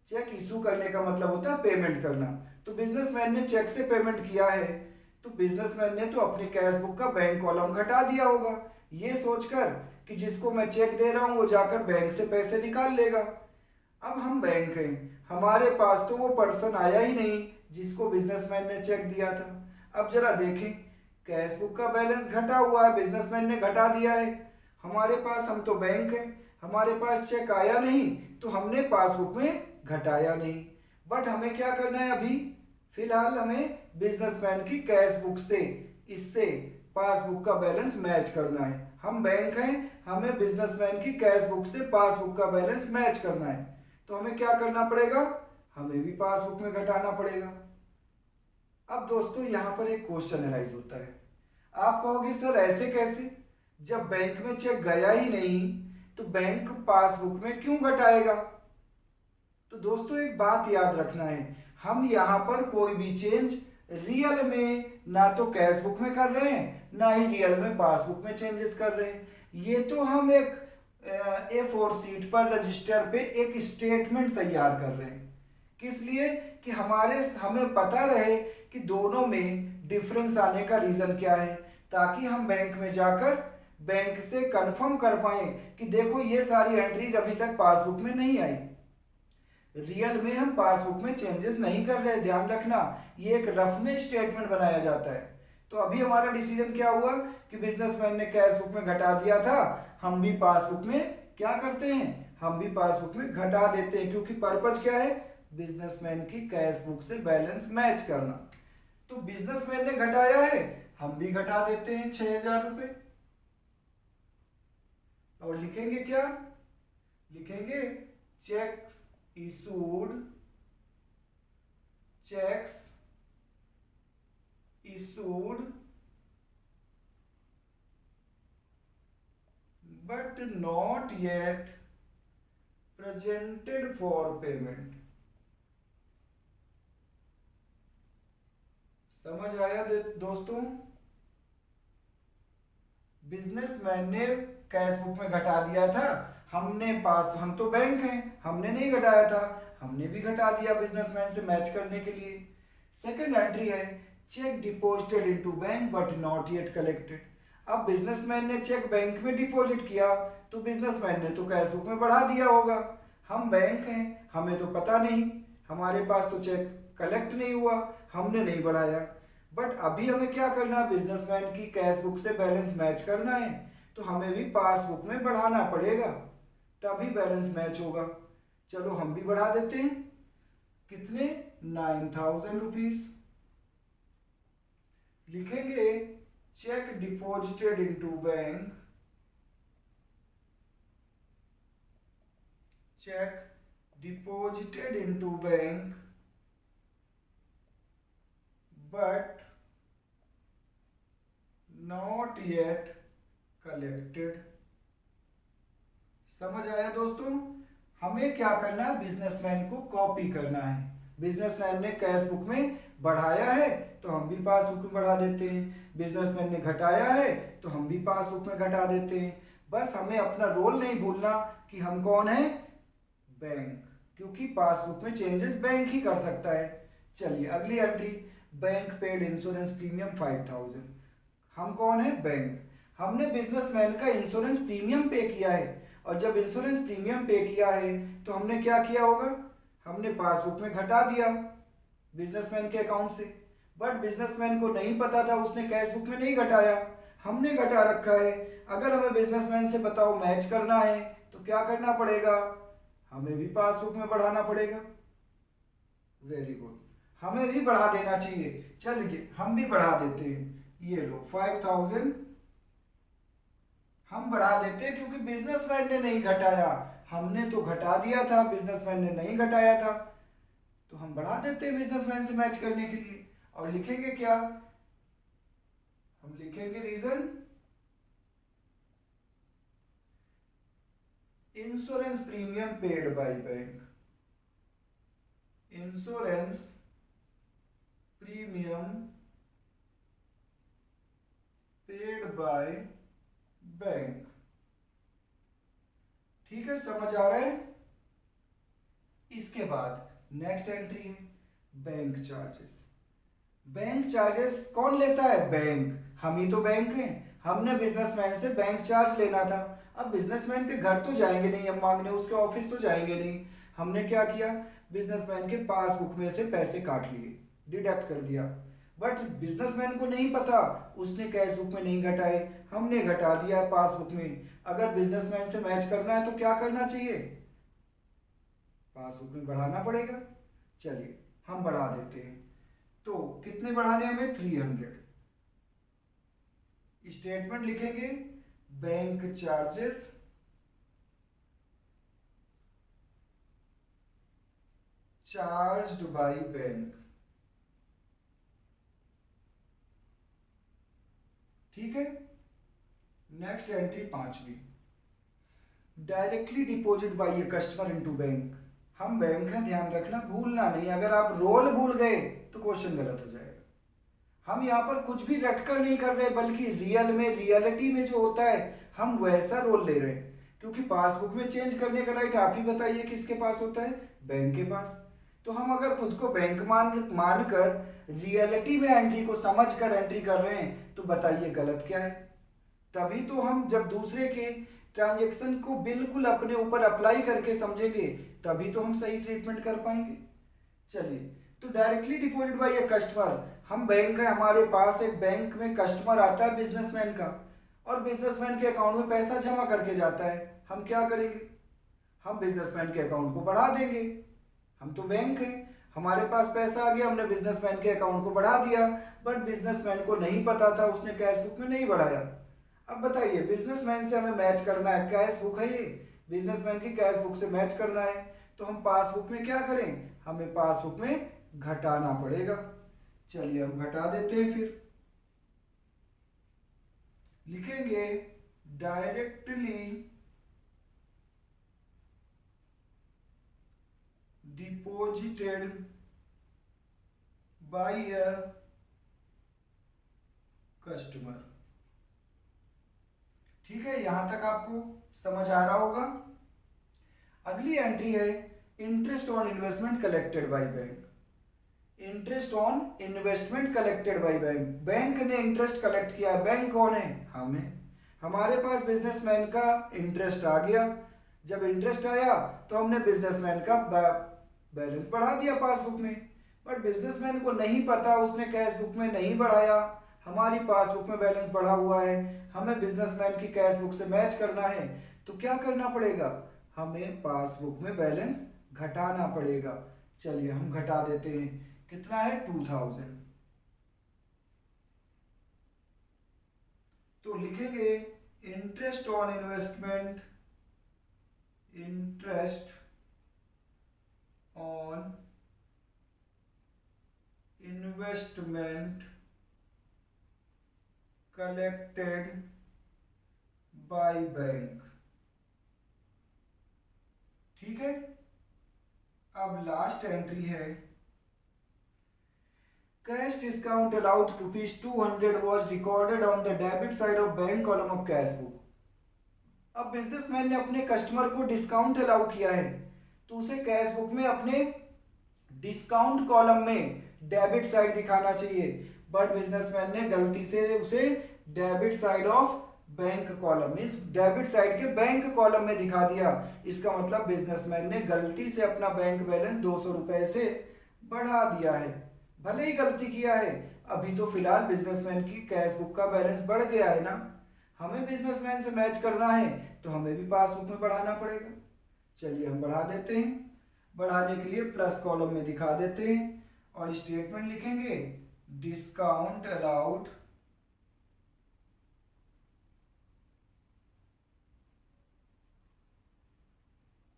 चेक इशू करने का मतलब होता है पेमेंट करना। तो बिजनेसमैन ने चेक से पेमेंट किया है तो बिजनेसमैन ने तो अपनी कैश बुक का बैंक कॉलम घटा दिया होगा, ये सोचकर कि जिसको मैं चेक दे रहा हूं वो जाकर बैंक से पैसे निकाल लेगा। अब हम बैंक हैं, हमारे पास तो वो पर्सन आया ही नहीं जिसको बिजनेसमैन ने चेक दिया था। अब जरा देखें, कैश बुक का बैलेंस घटा हुआ है, बिजनेसमैन ने घटा दिया है। हमारे पास, हम तो बैंक हैं, हमारे पास चेक आया नहीं तो हमने पासबुक में घटाया नहीं। बट हमें क्या करना है, अभी फिलहाल हमें बिजनेसमैन की कैश बुक से इससे पासबुक का बैलेंस मैच करना है। हम बैंक हैं, हमें बिजनेसमैन की कैश बुक से पासबुक का बैलेंस मैच करना है। तो हमें क्या करना पड़ेगा, हमें भी पासबुक में घटाना पड़ेगा। अब दोस्तों यहां पर एक क्वेश्चन अराइज होता है। आप कहोगे सर ऐसे कैसे, जब बैंक में चेक गया ही नहीं तो बैंक पासबुक में क्यों घटाएगा। तो दोस्तों एक बात याद रखना है, हम यहाँ पर कोई भी चेंज रियल में ना तो कैश बुक में कर रहे हैं ना ही रियल में पासबुक में चेंजेस कर रहे हैं। ये तो हम एक A4 शीट पर रजिस्टर पे एक स्टेटमेंट तैयार कर रहे हैं। किस लिए, कि हमें पता रहे कि दोनों में डिफरेंस आने का रीजन क्या है, ताकि हम बैंक में जाकर बैंक से कंफर्म कर पाए कि देखो ये सारी एंट्रीज अभी तक पासबुक में नहीं आई। रियल में हम पासबुक में चेंजेस नहीं कर रहे, ध्यान रखना, ये एक रफ में स्टेटमेंट बनाया जाता है। तो अभी हमारा डिसीजन क्या हुआ कि बिजनेसमैन ने कैश बुक में घटा दिया था, हम भी पासबुक में क्या करते हैं, हम भी पासबुक में घटा देते हैं, क्योंकि पर्पज क्या है, बिजनेसमैन की कैश बुक से बैलेंस मैच करना। तो बिजनेसमैन ने घटाया है, हम भी घटा देते हैं 6,000 रुपए। और लिखेंगे क्या, लिखेंगे checks issued, checks issued but not yet presented for payment। समझ आया दोस्तों, बिजनेसमैन ने कैश बुक में घटा दिया था, हम तो बैंक हैं, हमने नहीं घटाया था, हमने भी घटा दिया बिजनेसमैन से मैच करने के लिए। सेकंड एंट्री है check deposited into bank but not yet collected. अब बिजनेसमैन ने चेक बैंक में डिपॉजिट किया तो बिजनेसमैन ने तो कैश बुक में बढ़ा दिया होगा। हम बैंक हैं, हमें तो पता नहीं, हमारे पास तो चेक कलेक्ट नहीं हुआ, हमने नहीं बढ़ाया। बट अभी हमें क्या करना है, बिजनेसमैन की कैश बुक से बैलेंस मैच करना है, तो हमें भी पासबुक में बढ़ाना पड़ेगा, तभी बैलेंस मैच होगा। चलो हम भी बढ़ा देते हैं, कितने, 9,000 रुपीज। लिखेंगे check deposited into bank, check deposited into bank but not yet collected. समझ आया दोस्तों, हमें क्या करना है, बिजनेसमैन को कॉपी करना है। बिजनेसमैन ने कैश बुक में बढ़ाया है तो हम भी पासबुक में बढ़ा देते हैं, बिजनेसमैन ने घटाया है तो हम भी पासबुक में घटा देते हैं। बस हमें अपना रोल नहीं भूलना कि हम कौन है, बैंक, क्योंकि पासबुक में चेंजेस बैंक ही कर सकता है। चलिए अगली entry, bank paid insurance premium 5,000। हम कौन है? बैंक। हमने बिजनेसमैन का इंश्योरेंस प्रीमियम पे किया है, और जब इंश्योरेंस प्रीमियम पे किया है तो हमने क्या किया होगा? हमने पासबुक में घटा दिया बिजनेसमैन के अकाउंट से। बट बिजनेसमैन को नहीं पता था, उसने कैश बुक में नहीं घटाया, हमने घटा रखा है। अगर हमें बिजनेसमैन से बताओ मैच करना है तो क्या करना पड़ेगा? हमें भी पासबुक में बढ़ाना पड़ेगा। वेरी गुड, हमें भी बढ़ा देना चाहिए। चलिए हम भी बढ़ा देते हैं। ये लो 5000 हम बढ़ा देते हैं, क्योंकि बिजनेसमैन ने नहीं घटाया, हमने तो घटा दिया था, बिजनेसमैन ने नहीं घटाया था। तो हम बढ़ा देते हैं बिजनेसमैन से मैच करने के लिए। और लिखेंगे क्या? हम लिखेंगे reason insurance premium paid by bank. Insurance premium paid by bank. ठीक है, समझ आ रहा है? इसके बाद नेक्स्ट एंट्री है बैंक चार्जेस। बैंक चार्जेस कौन लेता है? बैंक। हम ही तो बैंक हैं। हमने बिजनेसमैन से बैंक चार्ज लेना था। अब बिजनेसमैन के घर तो जाएंगे नहीं हम मांगने, उसके ऑफिस तो जाएंगे नहीं। हमने क्या किया? बिजनेसमैन के पासबुक में से पैसे काट लिए, डिडक्ट कर दिया। बट बिजनेसमैन को नहीं पता, उसने कैश बुक में नहीं घटाए, हमने घटा दिया पासबुक में। अगर बिजनेसमैन से मैच करना है तो क्या करना चाहिए? पासबुक में बढ़ाना पड़ेगा। चलिए हम बढ़ा देते हैं। तो कितने बढ़ाने हमें? 300। स्टेटमेंट लिखेंगे bank charges charged by bank. ठीक है। नेक्स्ट एंट्री 5वीं, directly deposit by a customer into bank. हम बैंक का ध्यान रखना, भूलना नहीं। अगर आप रोल भूल गए तो क्वेश्चन गलत हो जाएगा। हम यहाँ पर कुछ भी रटकर नहीं कर रहे, बल्कि रियल में, रियलिटी में जो होता है हम वैसा रोल ले रहे हैं। क्योंकि पासबुक में चेंज करने का राइट आप ही बताइए किसके पास होता है? बैंक के पास। तो हम अगर खुद को बैंक मान कर रियलिटी में एंट्री को समझ कर एंट्री कर रहे हैं तो बताइए गलत क्या है? तभी तो हम जब दूसरे के ट्रांजेक्शन को बिल्कुल अपने ऊपर अप्लाई करके समझेंगे, तभी तो हम सही ट्रीटमेंट कर पाएंगे। चलिए, तो directly deposit by a customer, हम बैंक है, हमारे पास एक बैंक में कस्टमर आता है बिजनेसमैन का, और बिजनेसमैन के अकाउंट में पैसा जमा करके जाता है। हम क्या करेंगे? हम बिजनेसमैन के अकाउंट को बढ़ा देंगे। हम तो बैंक है, हमारे पास पैसा आ गया, हमने बिजनेसमैन के अकाउंट को बढ़ा दिया। बट बिजनेसमैन को नहीं पता था, उसने कैश बुक में नहीं बढ़ाया। अब बताइए, बिजनेसमैन से हमें मैच करना है, कैश बुक है ये, बिजनेसमैन की कैश बुक से मैच करना है, तो हम पासबुक में क्या करें? हमें पासबुक में घटाना पड़ेगा। चलिए हम घटा देते हैं। फिर लिखेंगे directly deposited by a customer. ठीक है, यहां तक आपको समझ आ रहा होगा। अगली एंट्री है interest on investment collected by bank. Interest on investment collected by bank. Bank ने इंटरेस्ट कलेक्ट किया। बैंक कौन है? हम हैं। हमारे पास बिजनेसमैन का इंटरेस्ट आ गया। जब इंटरेस्ट आया तो हमने बिजनेसमैन का बैलेंस बढ़ा दिया पासबुक में। बट बिजनेसमैन को नहीं पता, उसने कैश बुक में नहीं बढ़ाया, हमारी पासबुक में बैलेंस बढ़ा हुआ है। हमें बिजनेसमैन की कैश बुक से मैच करना है, तो क्या करना पड़ेगा? हमें पासबुक में बैलेंस घटाना पड़ेगा। चलिए हम घटा देते हैं। कितना है? 2000। तो लिखेंगे interest on investment, interest on investment collected by bank. ठीक है। अब लास्ट एंट्री है cash discount allowed ₹200 was recorded on the debit side of bank column of cash book. अब बिजनेसमैन ने अपने कस्टमर को डिस्काउंट अलाउ किया है, तो उसे कैश बुक में अपने डिस्काउंट कॉलम में डेबिट साइड दिखाना चाहिए। बट बिजनेसमैन ने गलती से उसे debit side of bank column, means debit side के बैंक कॉलम में दिखा दिया। इसका मतलब बिजनेसमैन ने गलती से अपना बैंक बैलेंस 200 रुपए से बढ़ा दिया है। भले ही गलती किया है, अभी तो फिलहाल बिजनेसमैन की कैश बुक का बैलेंस बढ़ गया है ना। हमें बिजनेसमैन से मैच करना है तो हमें भी पासबुक में बढ़ाना पड़ेगा। चलिए हम बढ़ा देते हैं। बढ़ाने के लिए प्लस कॉलम में दिखा देते हैं और स्टेटमेंट लिखेंगे discount allowed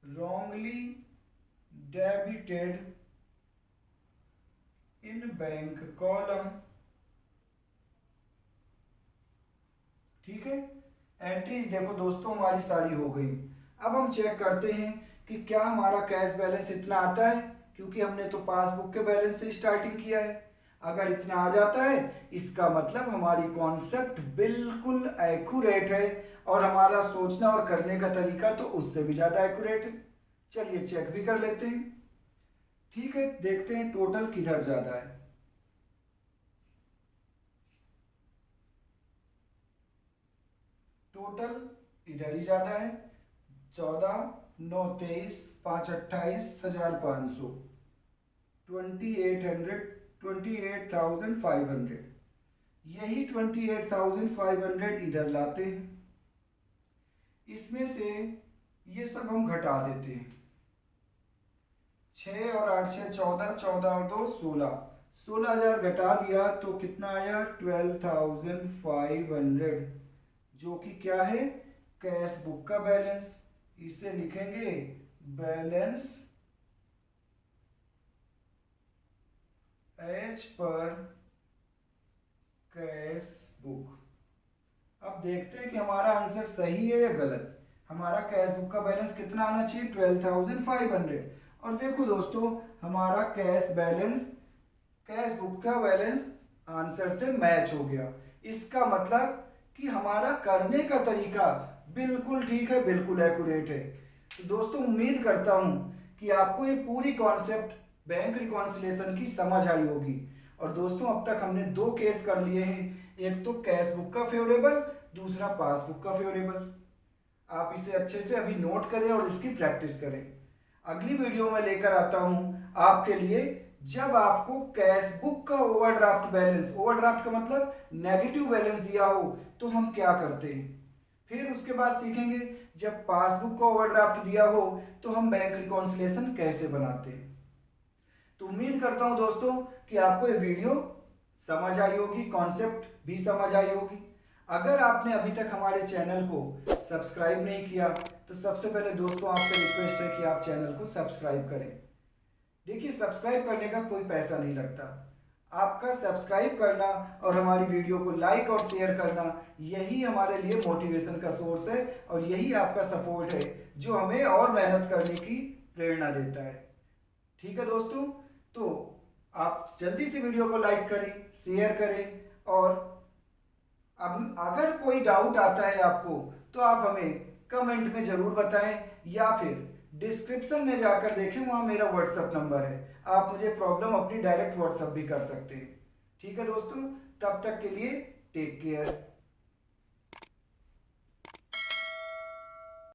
wrongly debited in bank column. ठीक है, एंट्रीज देखो दोस्तों हमारी सारी हो गई। अब हम चेक करते हैं कि क्या हमारा कैश बैलेंस इतना आता है, क्योंकि हमने तो पासबुक के बैलेंस से स्टार्टिंग किया है। अगर इतना आ जाता है इसका मतलब हमारी कॉन्सेप्ट बिल्कुल एक्यूरेट है और हमारा सोचना और करने का तरीका तो उससे भी ज़्यादा एक्यूरेट है। चलिए चेक भी कर लेते हैं। ठीक है, देखते हैं टोटल किधर ज़्यादा है। टोटल इधर ही ज़्यादा है, 14, 9, 23, 5, 28,500, 28,500। यही 28,500 इधर लाते हैं। इसमें से ये सब हम घटा देते हैं। 6 और 8 से 14, 14 और 2 16, 16,000 घटा दिया तो कितना आया 12,500, जो कि क्या है कैश बुक का बैलेंस। इसे लिखेंगे balance as per cash book. अब देखते हैं कि हमारा आंसर सही है या गलत। हमारा कैश बुक का बैलेंस कितना आना चाहिए 12,500। और देखो दोस्तों हमारा कैश बुक का बैलेंस आंसर से मैच हो गया। इसका मतलब कि हमारा करने का तरीका बिल्कुल ठीक है, बिल्कुल एक्यूरेट है। तो दोस्तों उम्मीद करता हूं कि आपको ये पूरी कॉन्सेप्ट बैंक रिकॉन्सिलिएशन की समझ आई होगी। और दोस्तों अब तक हमने 2 केस कर लिए हैं, एक तो कैश बुक का फेवरेबल, दूसरा पासबुक का फेवरेबल। आप इसे अच्छे से अभी नोट करें और इसकी प्रैक्टिस करें। अगली वीडियो में लेकर आता हूं आपके लिए, जब आपको कैश बुक का ओवरड्राफ्ट का मतलब नेगेटिव बैलेंस दिया हो तो हम क्या करते हैं। फिर उसके बाद सीखेंगे जब पासबुक का ओवरड्राफ्ट दिया हो तो हम बैंक रिकॉन्सिलिएशन कैसे बनाते हैं। तो उम्मीद करता हूं दोस्तों कि आपको ये वीडियो समझ आई होगी, कॉन्सेप्ट भी समझ आई होगी। अगर आपने अभी तक हमारे चैनल को सब्सक्राइब नहीं किया तो सबसे पहले दोस्तों आपसे रिक्वेस्ट है कि आप चैनल को सब्सक्राइब करें। देखिए सब्सक्राइब करने का कोई पैसा नहीं लगता, आपका सब्सक्राइब करना और हमारी वीडियो को लाइक और शेयर करना यही हमारे लिए मोटिवेशन का सोर्स है और यही आपका सपोर्ट है जो हमें और मेहनत करने की प्रेरणा देता है। ठीक है दोस्तों, तो आप जल्दी से वीडियो को लाइक करें, शेयर करें और अब अगर कोई डाउट आता है आपको तो आप हमें कमेंट में ज़रूर बताएं या फिर डिस्क्रिप्शन में जाकर देखें, वहाँ मेरा व्हाट्सएप नंबर है, आप मुझे प्रॉब्लम अपनी डायरेक्ट व्हाट्सएप भी कर सकते हैं। ठीक है दोस्तों, तब तक के लिए टेक केयर।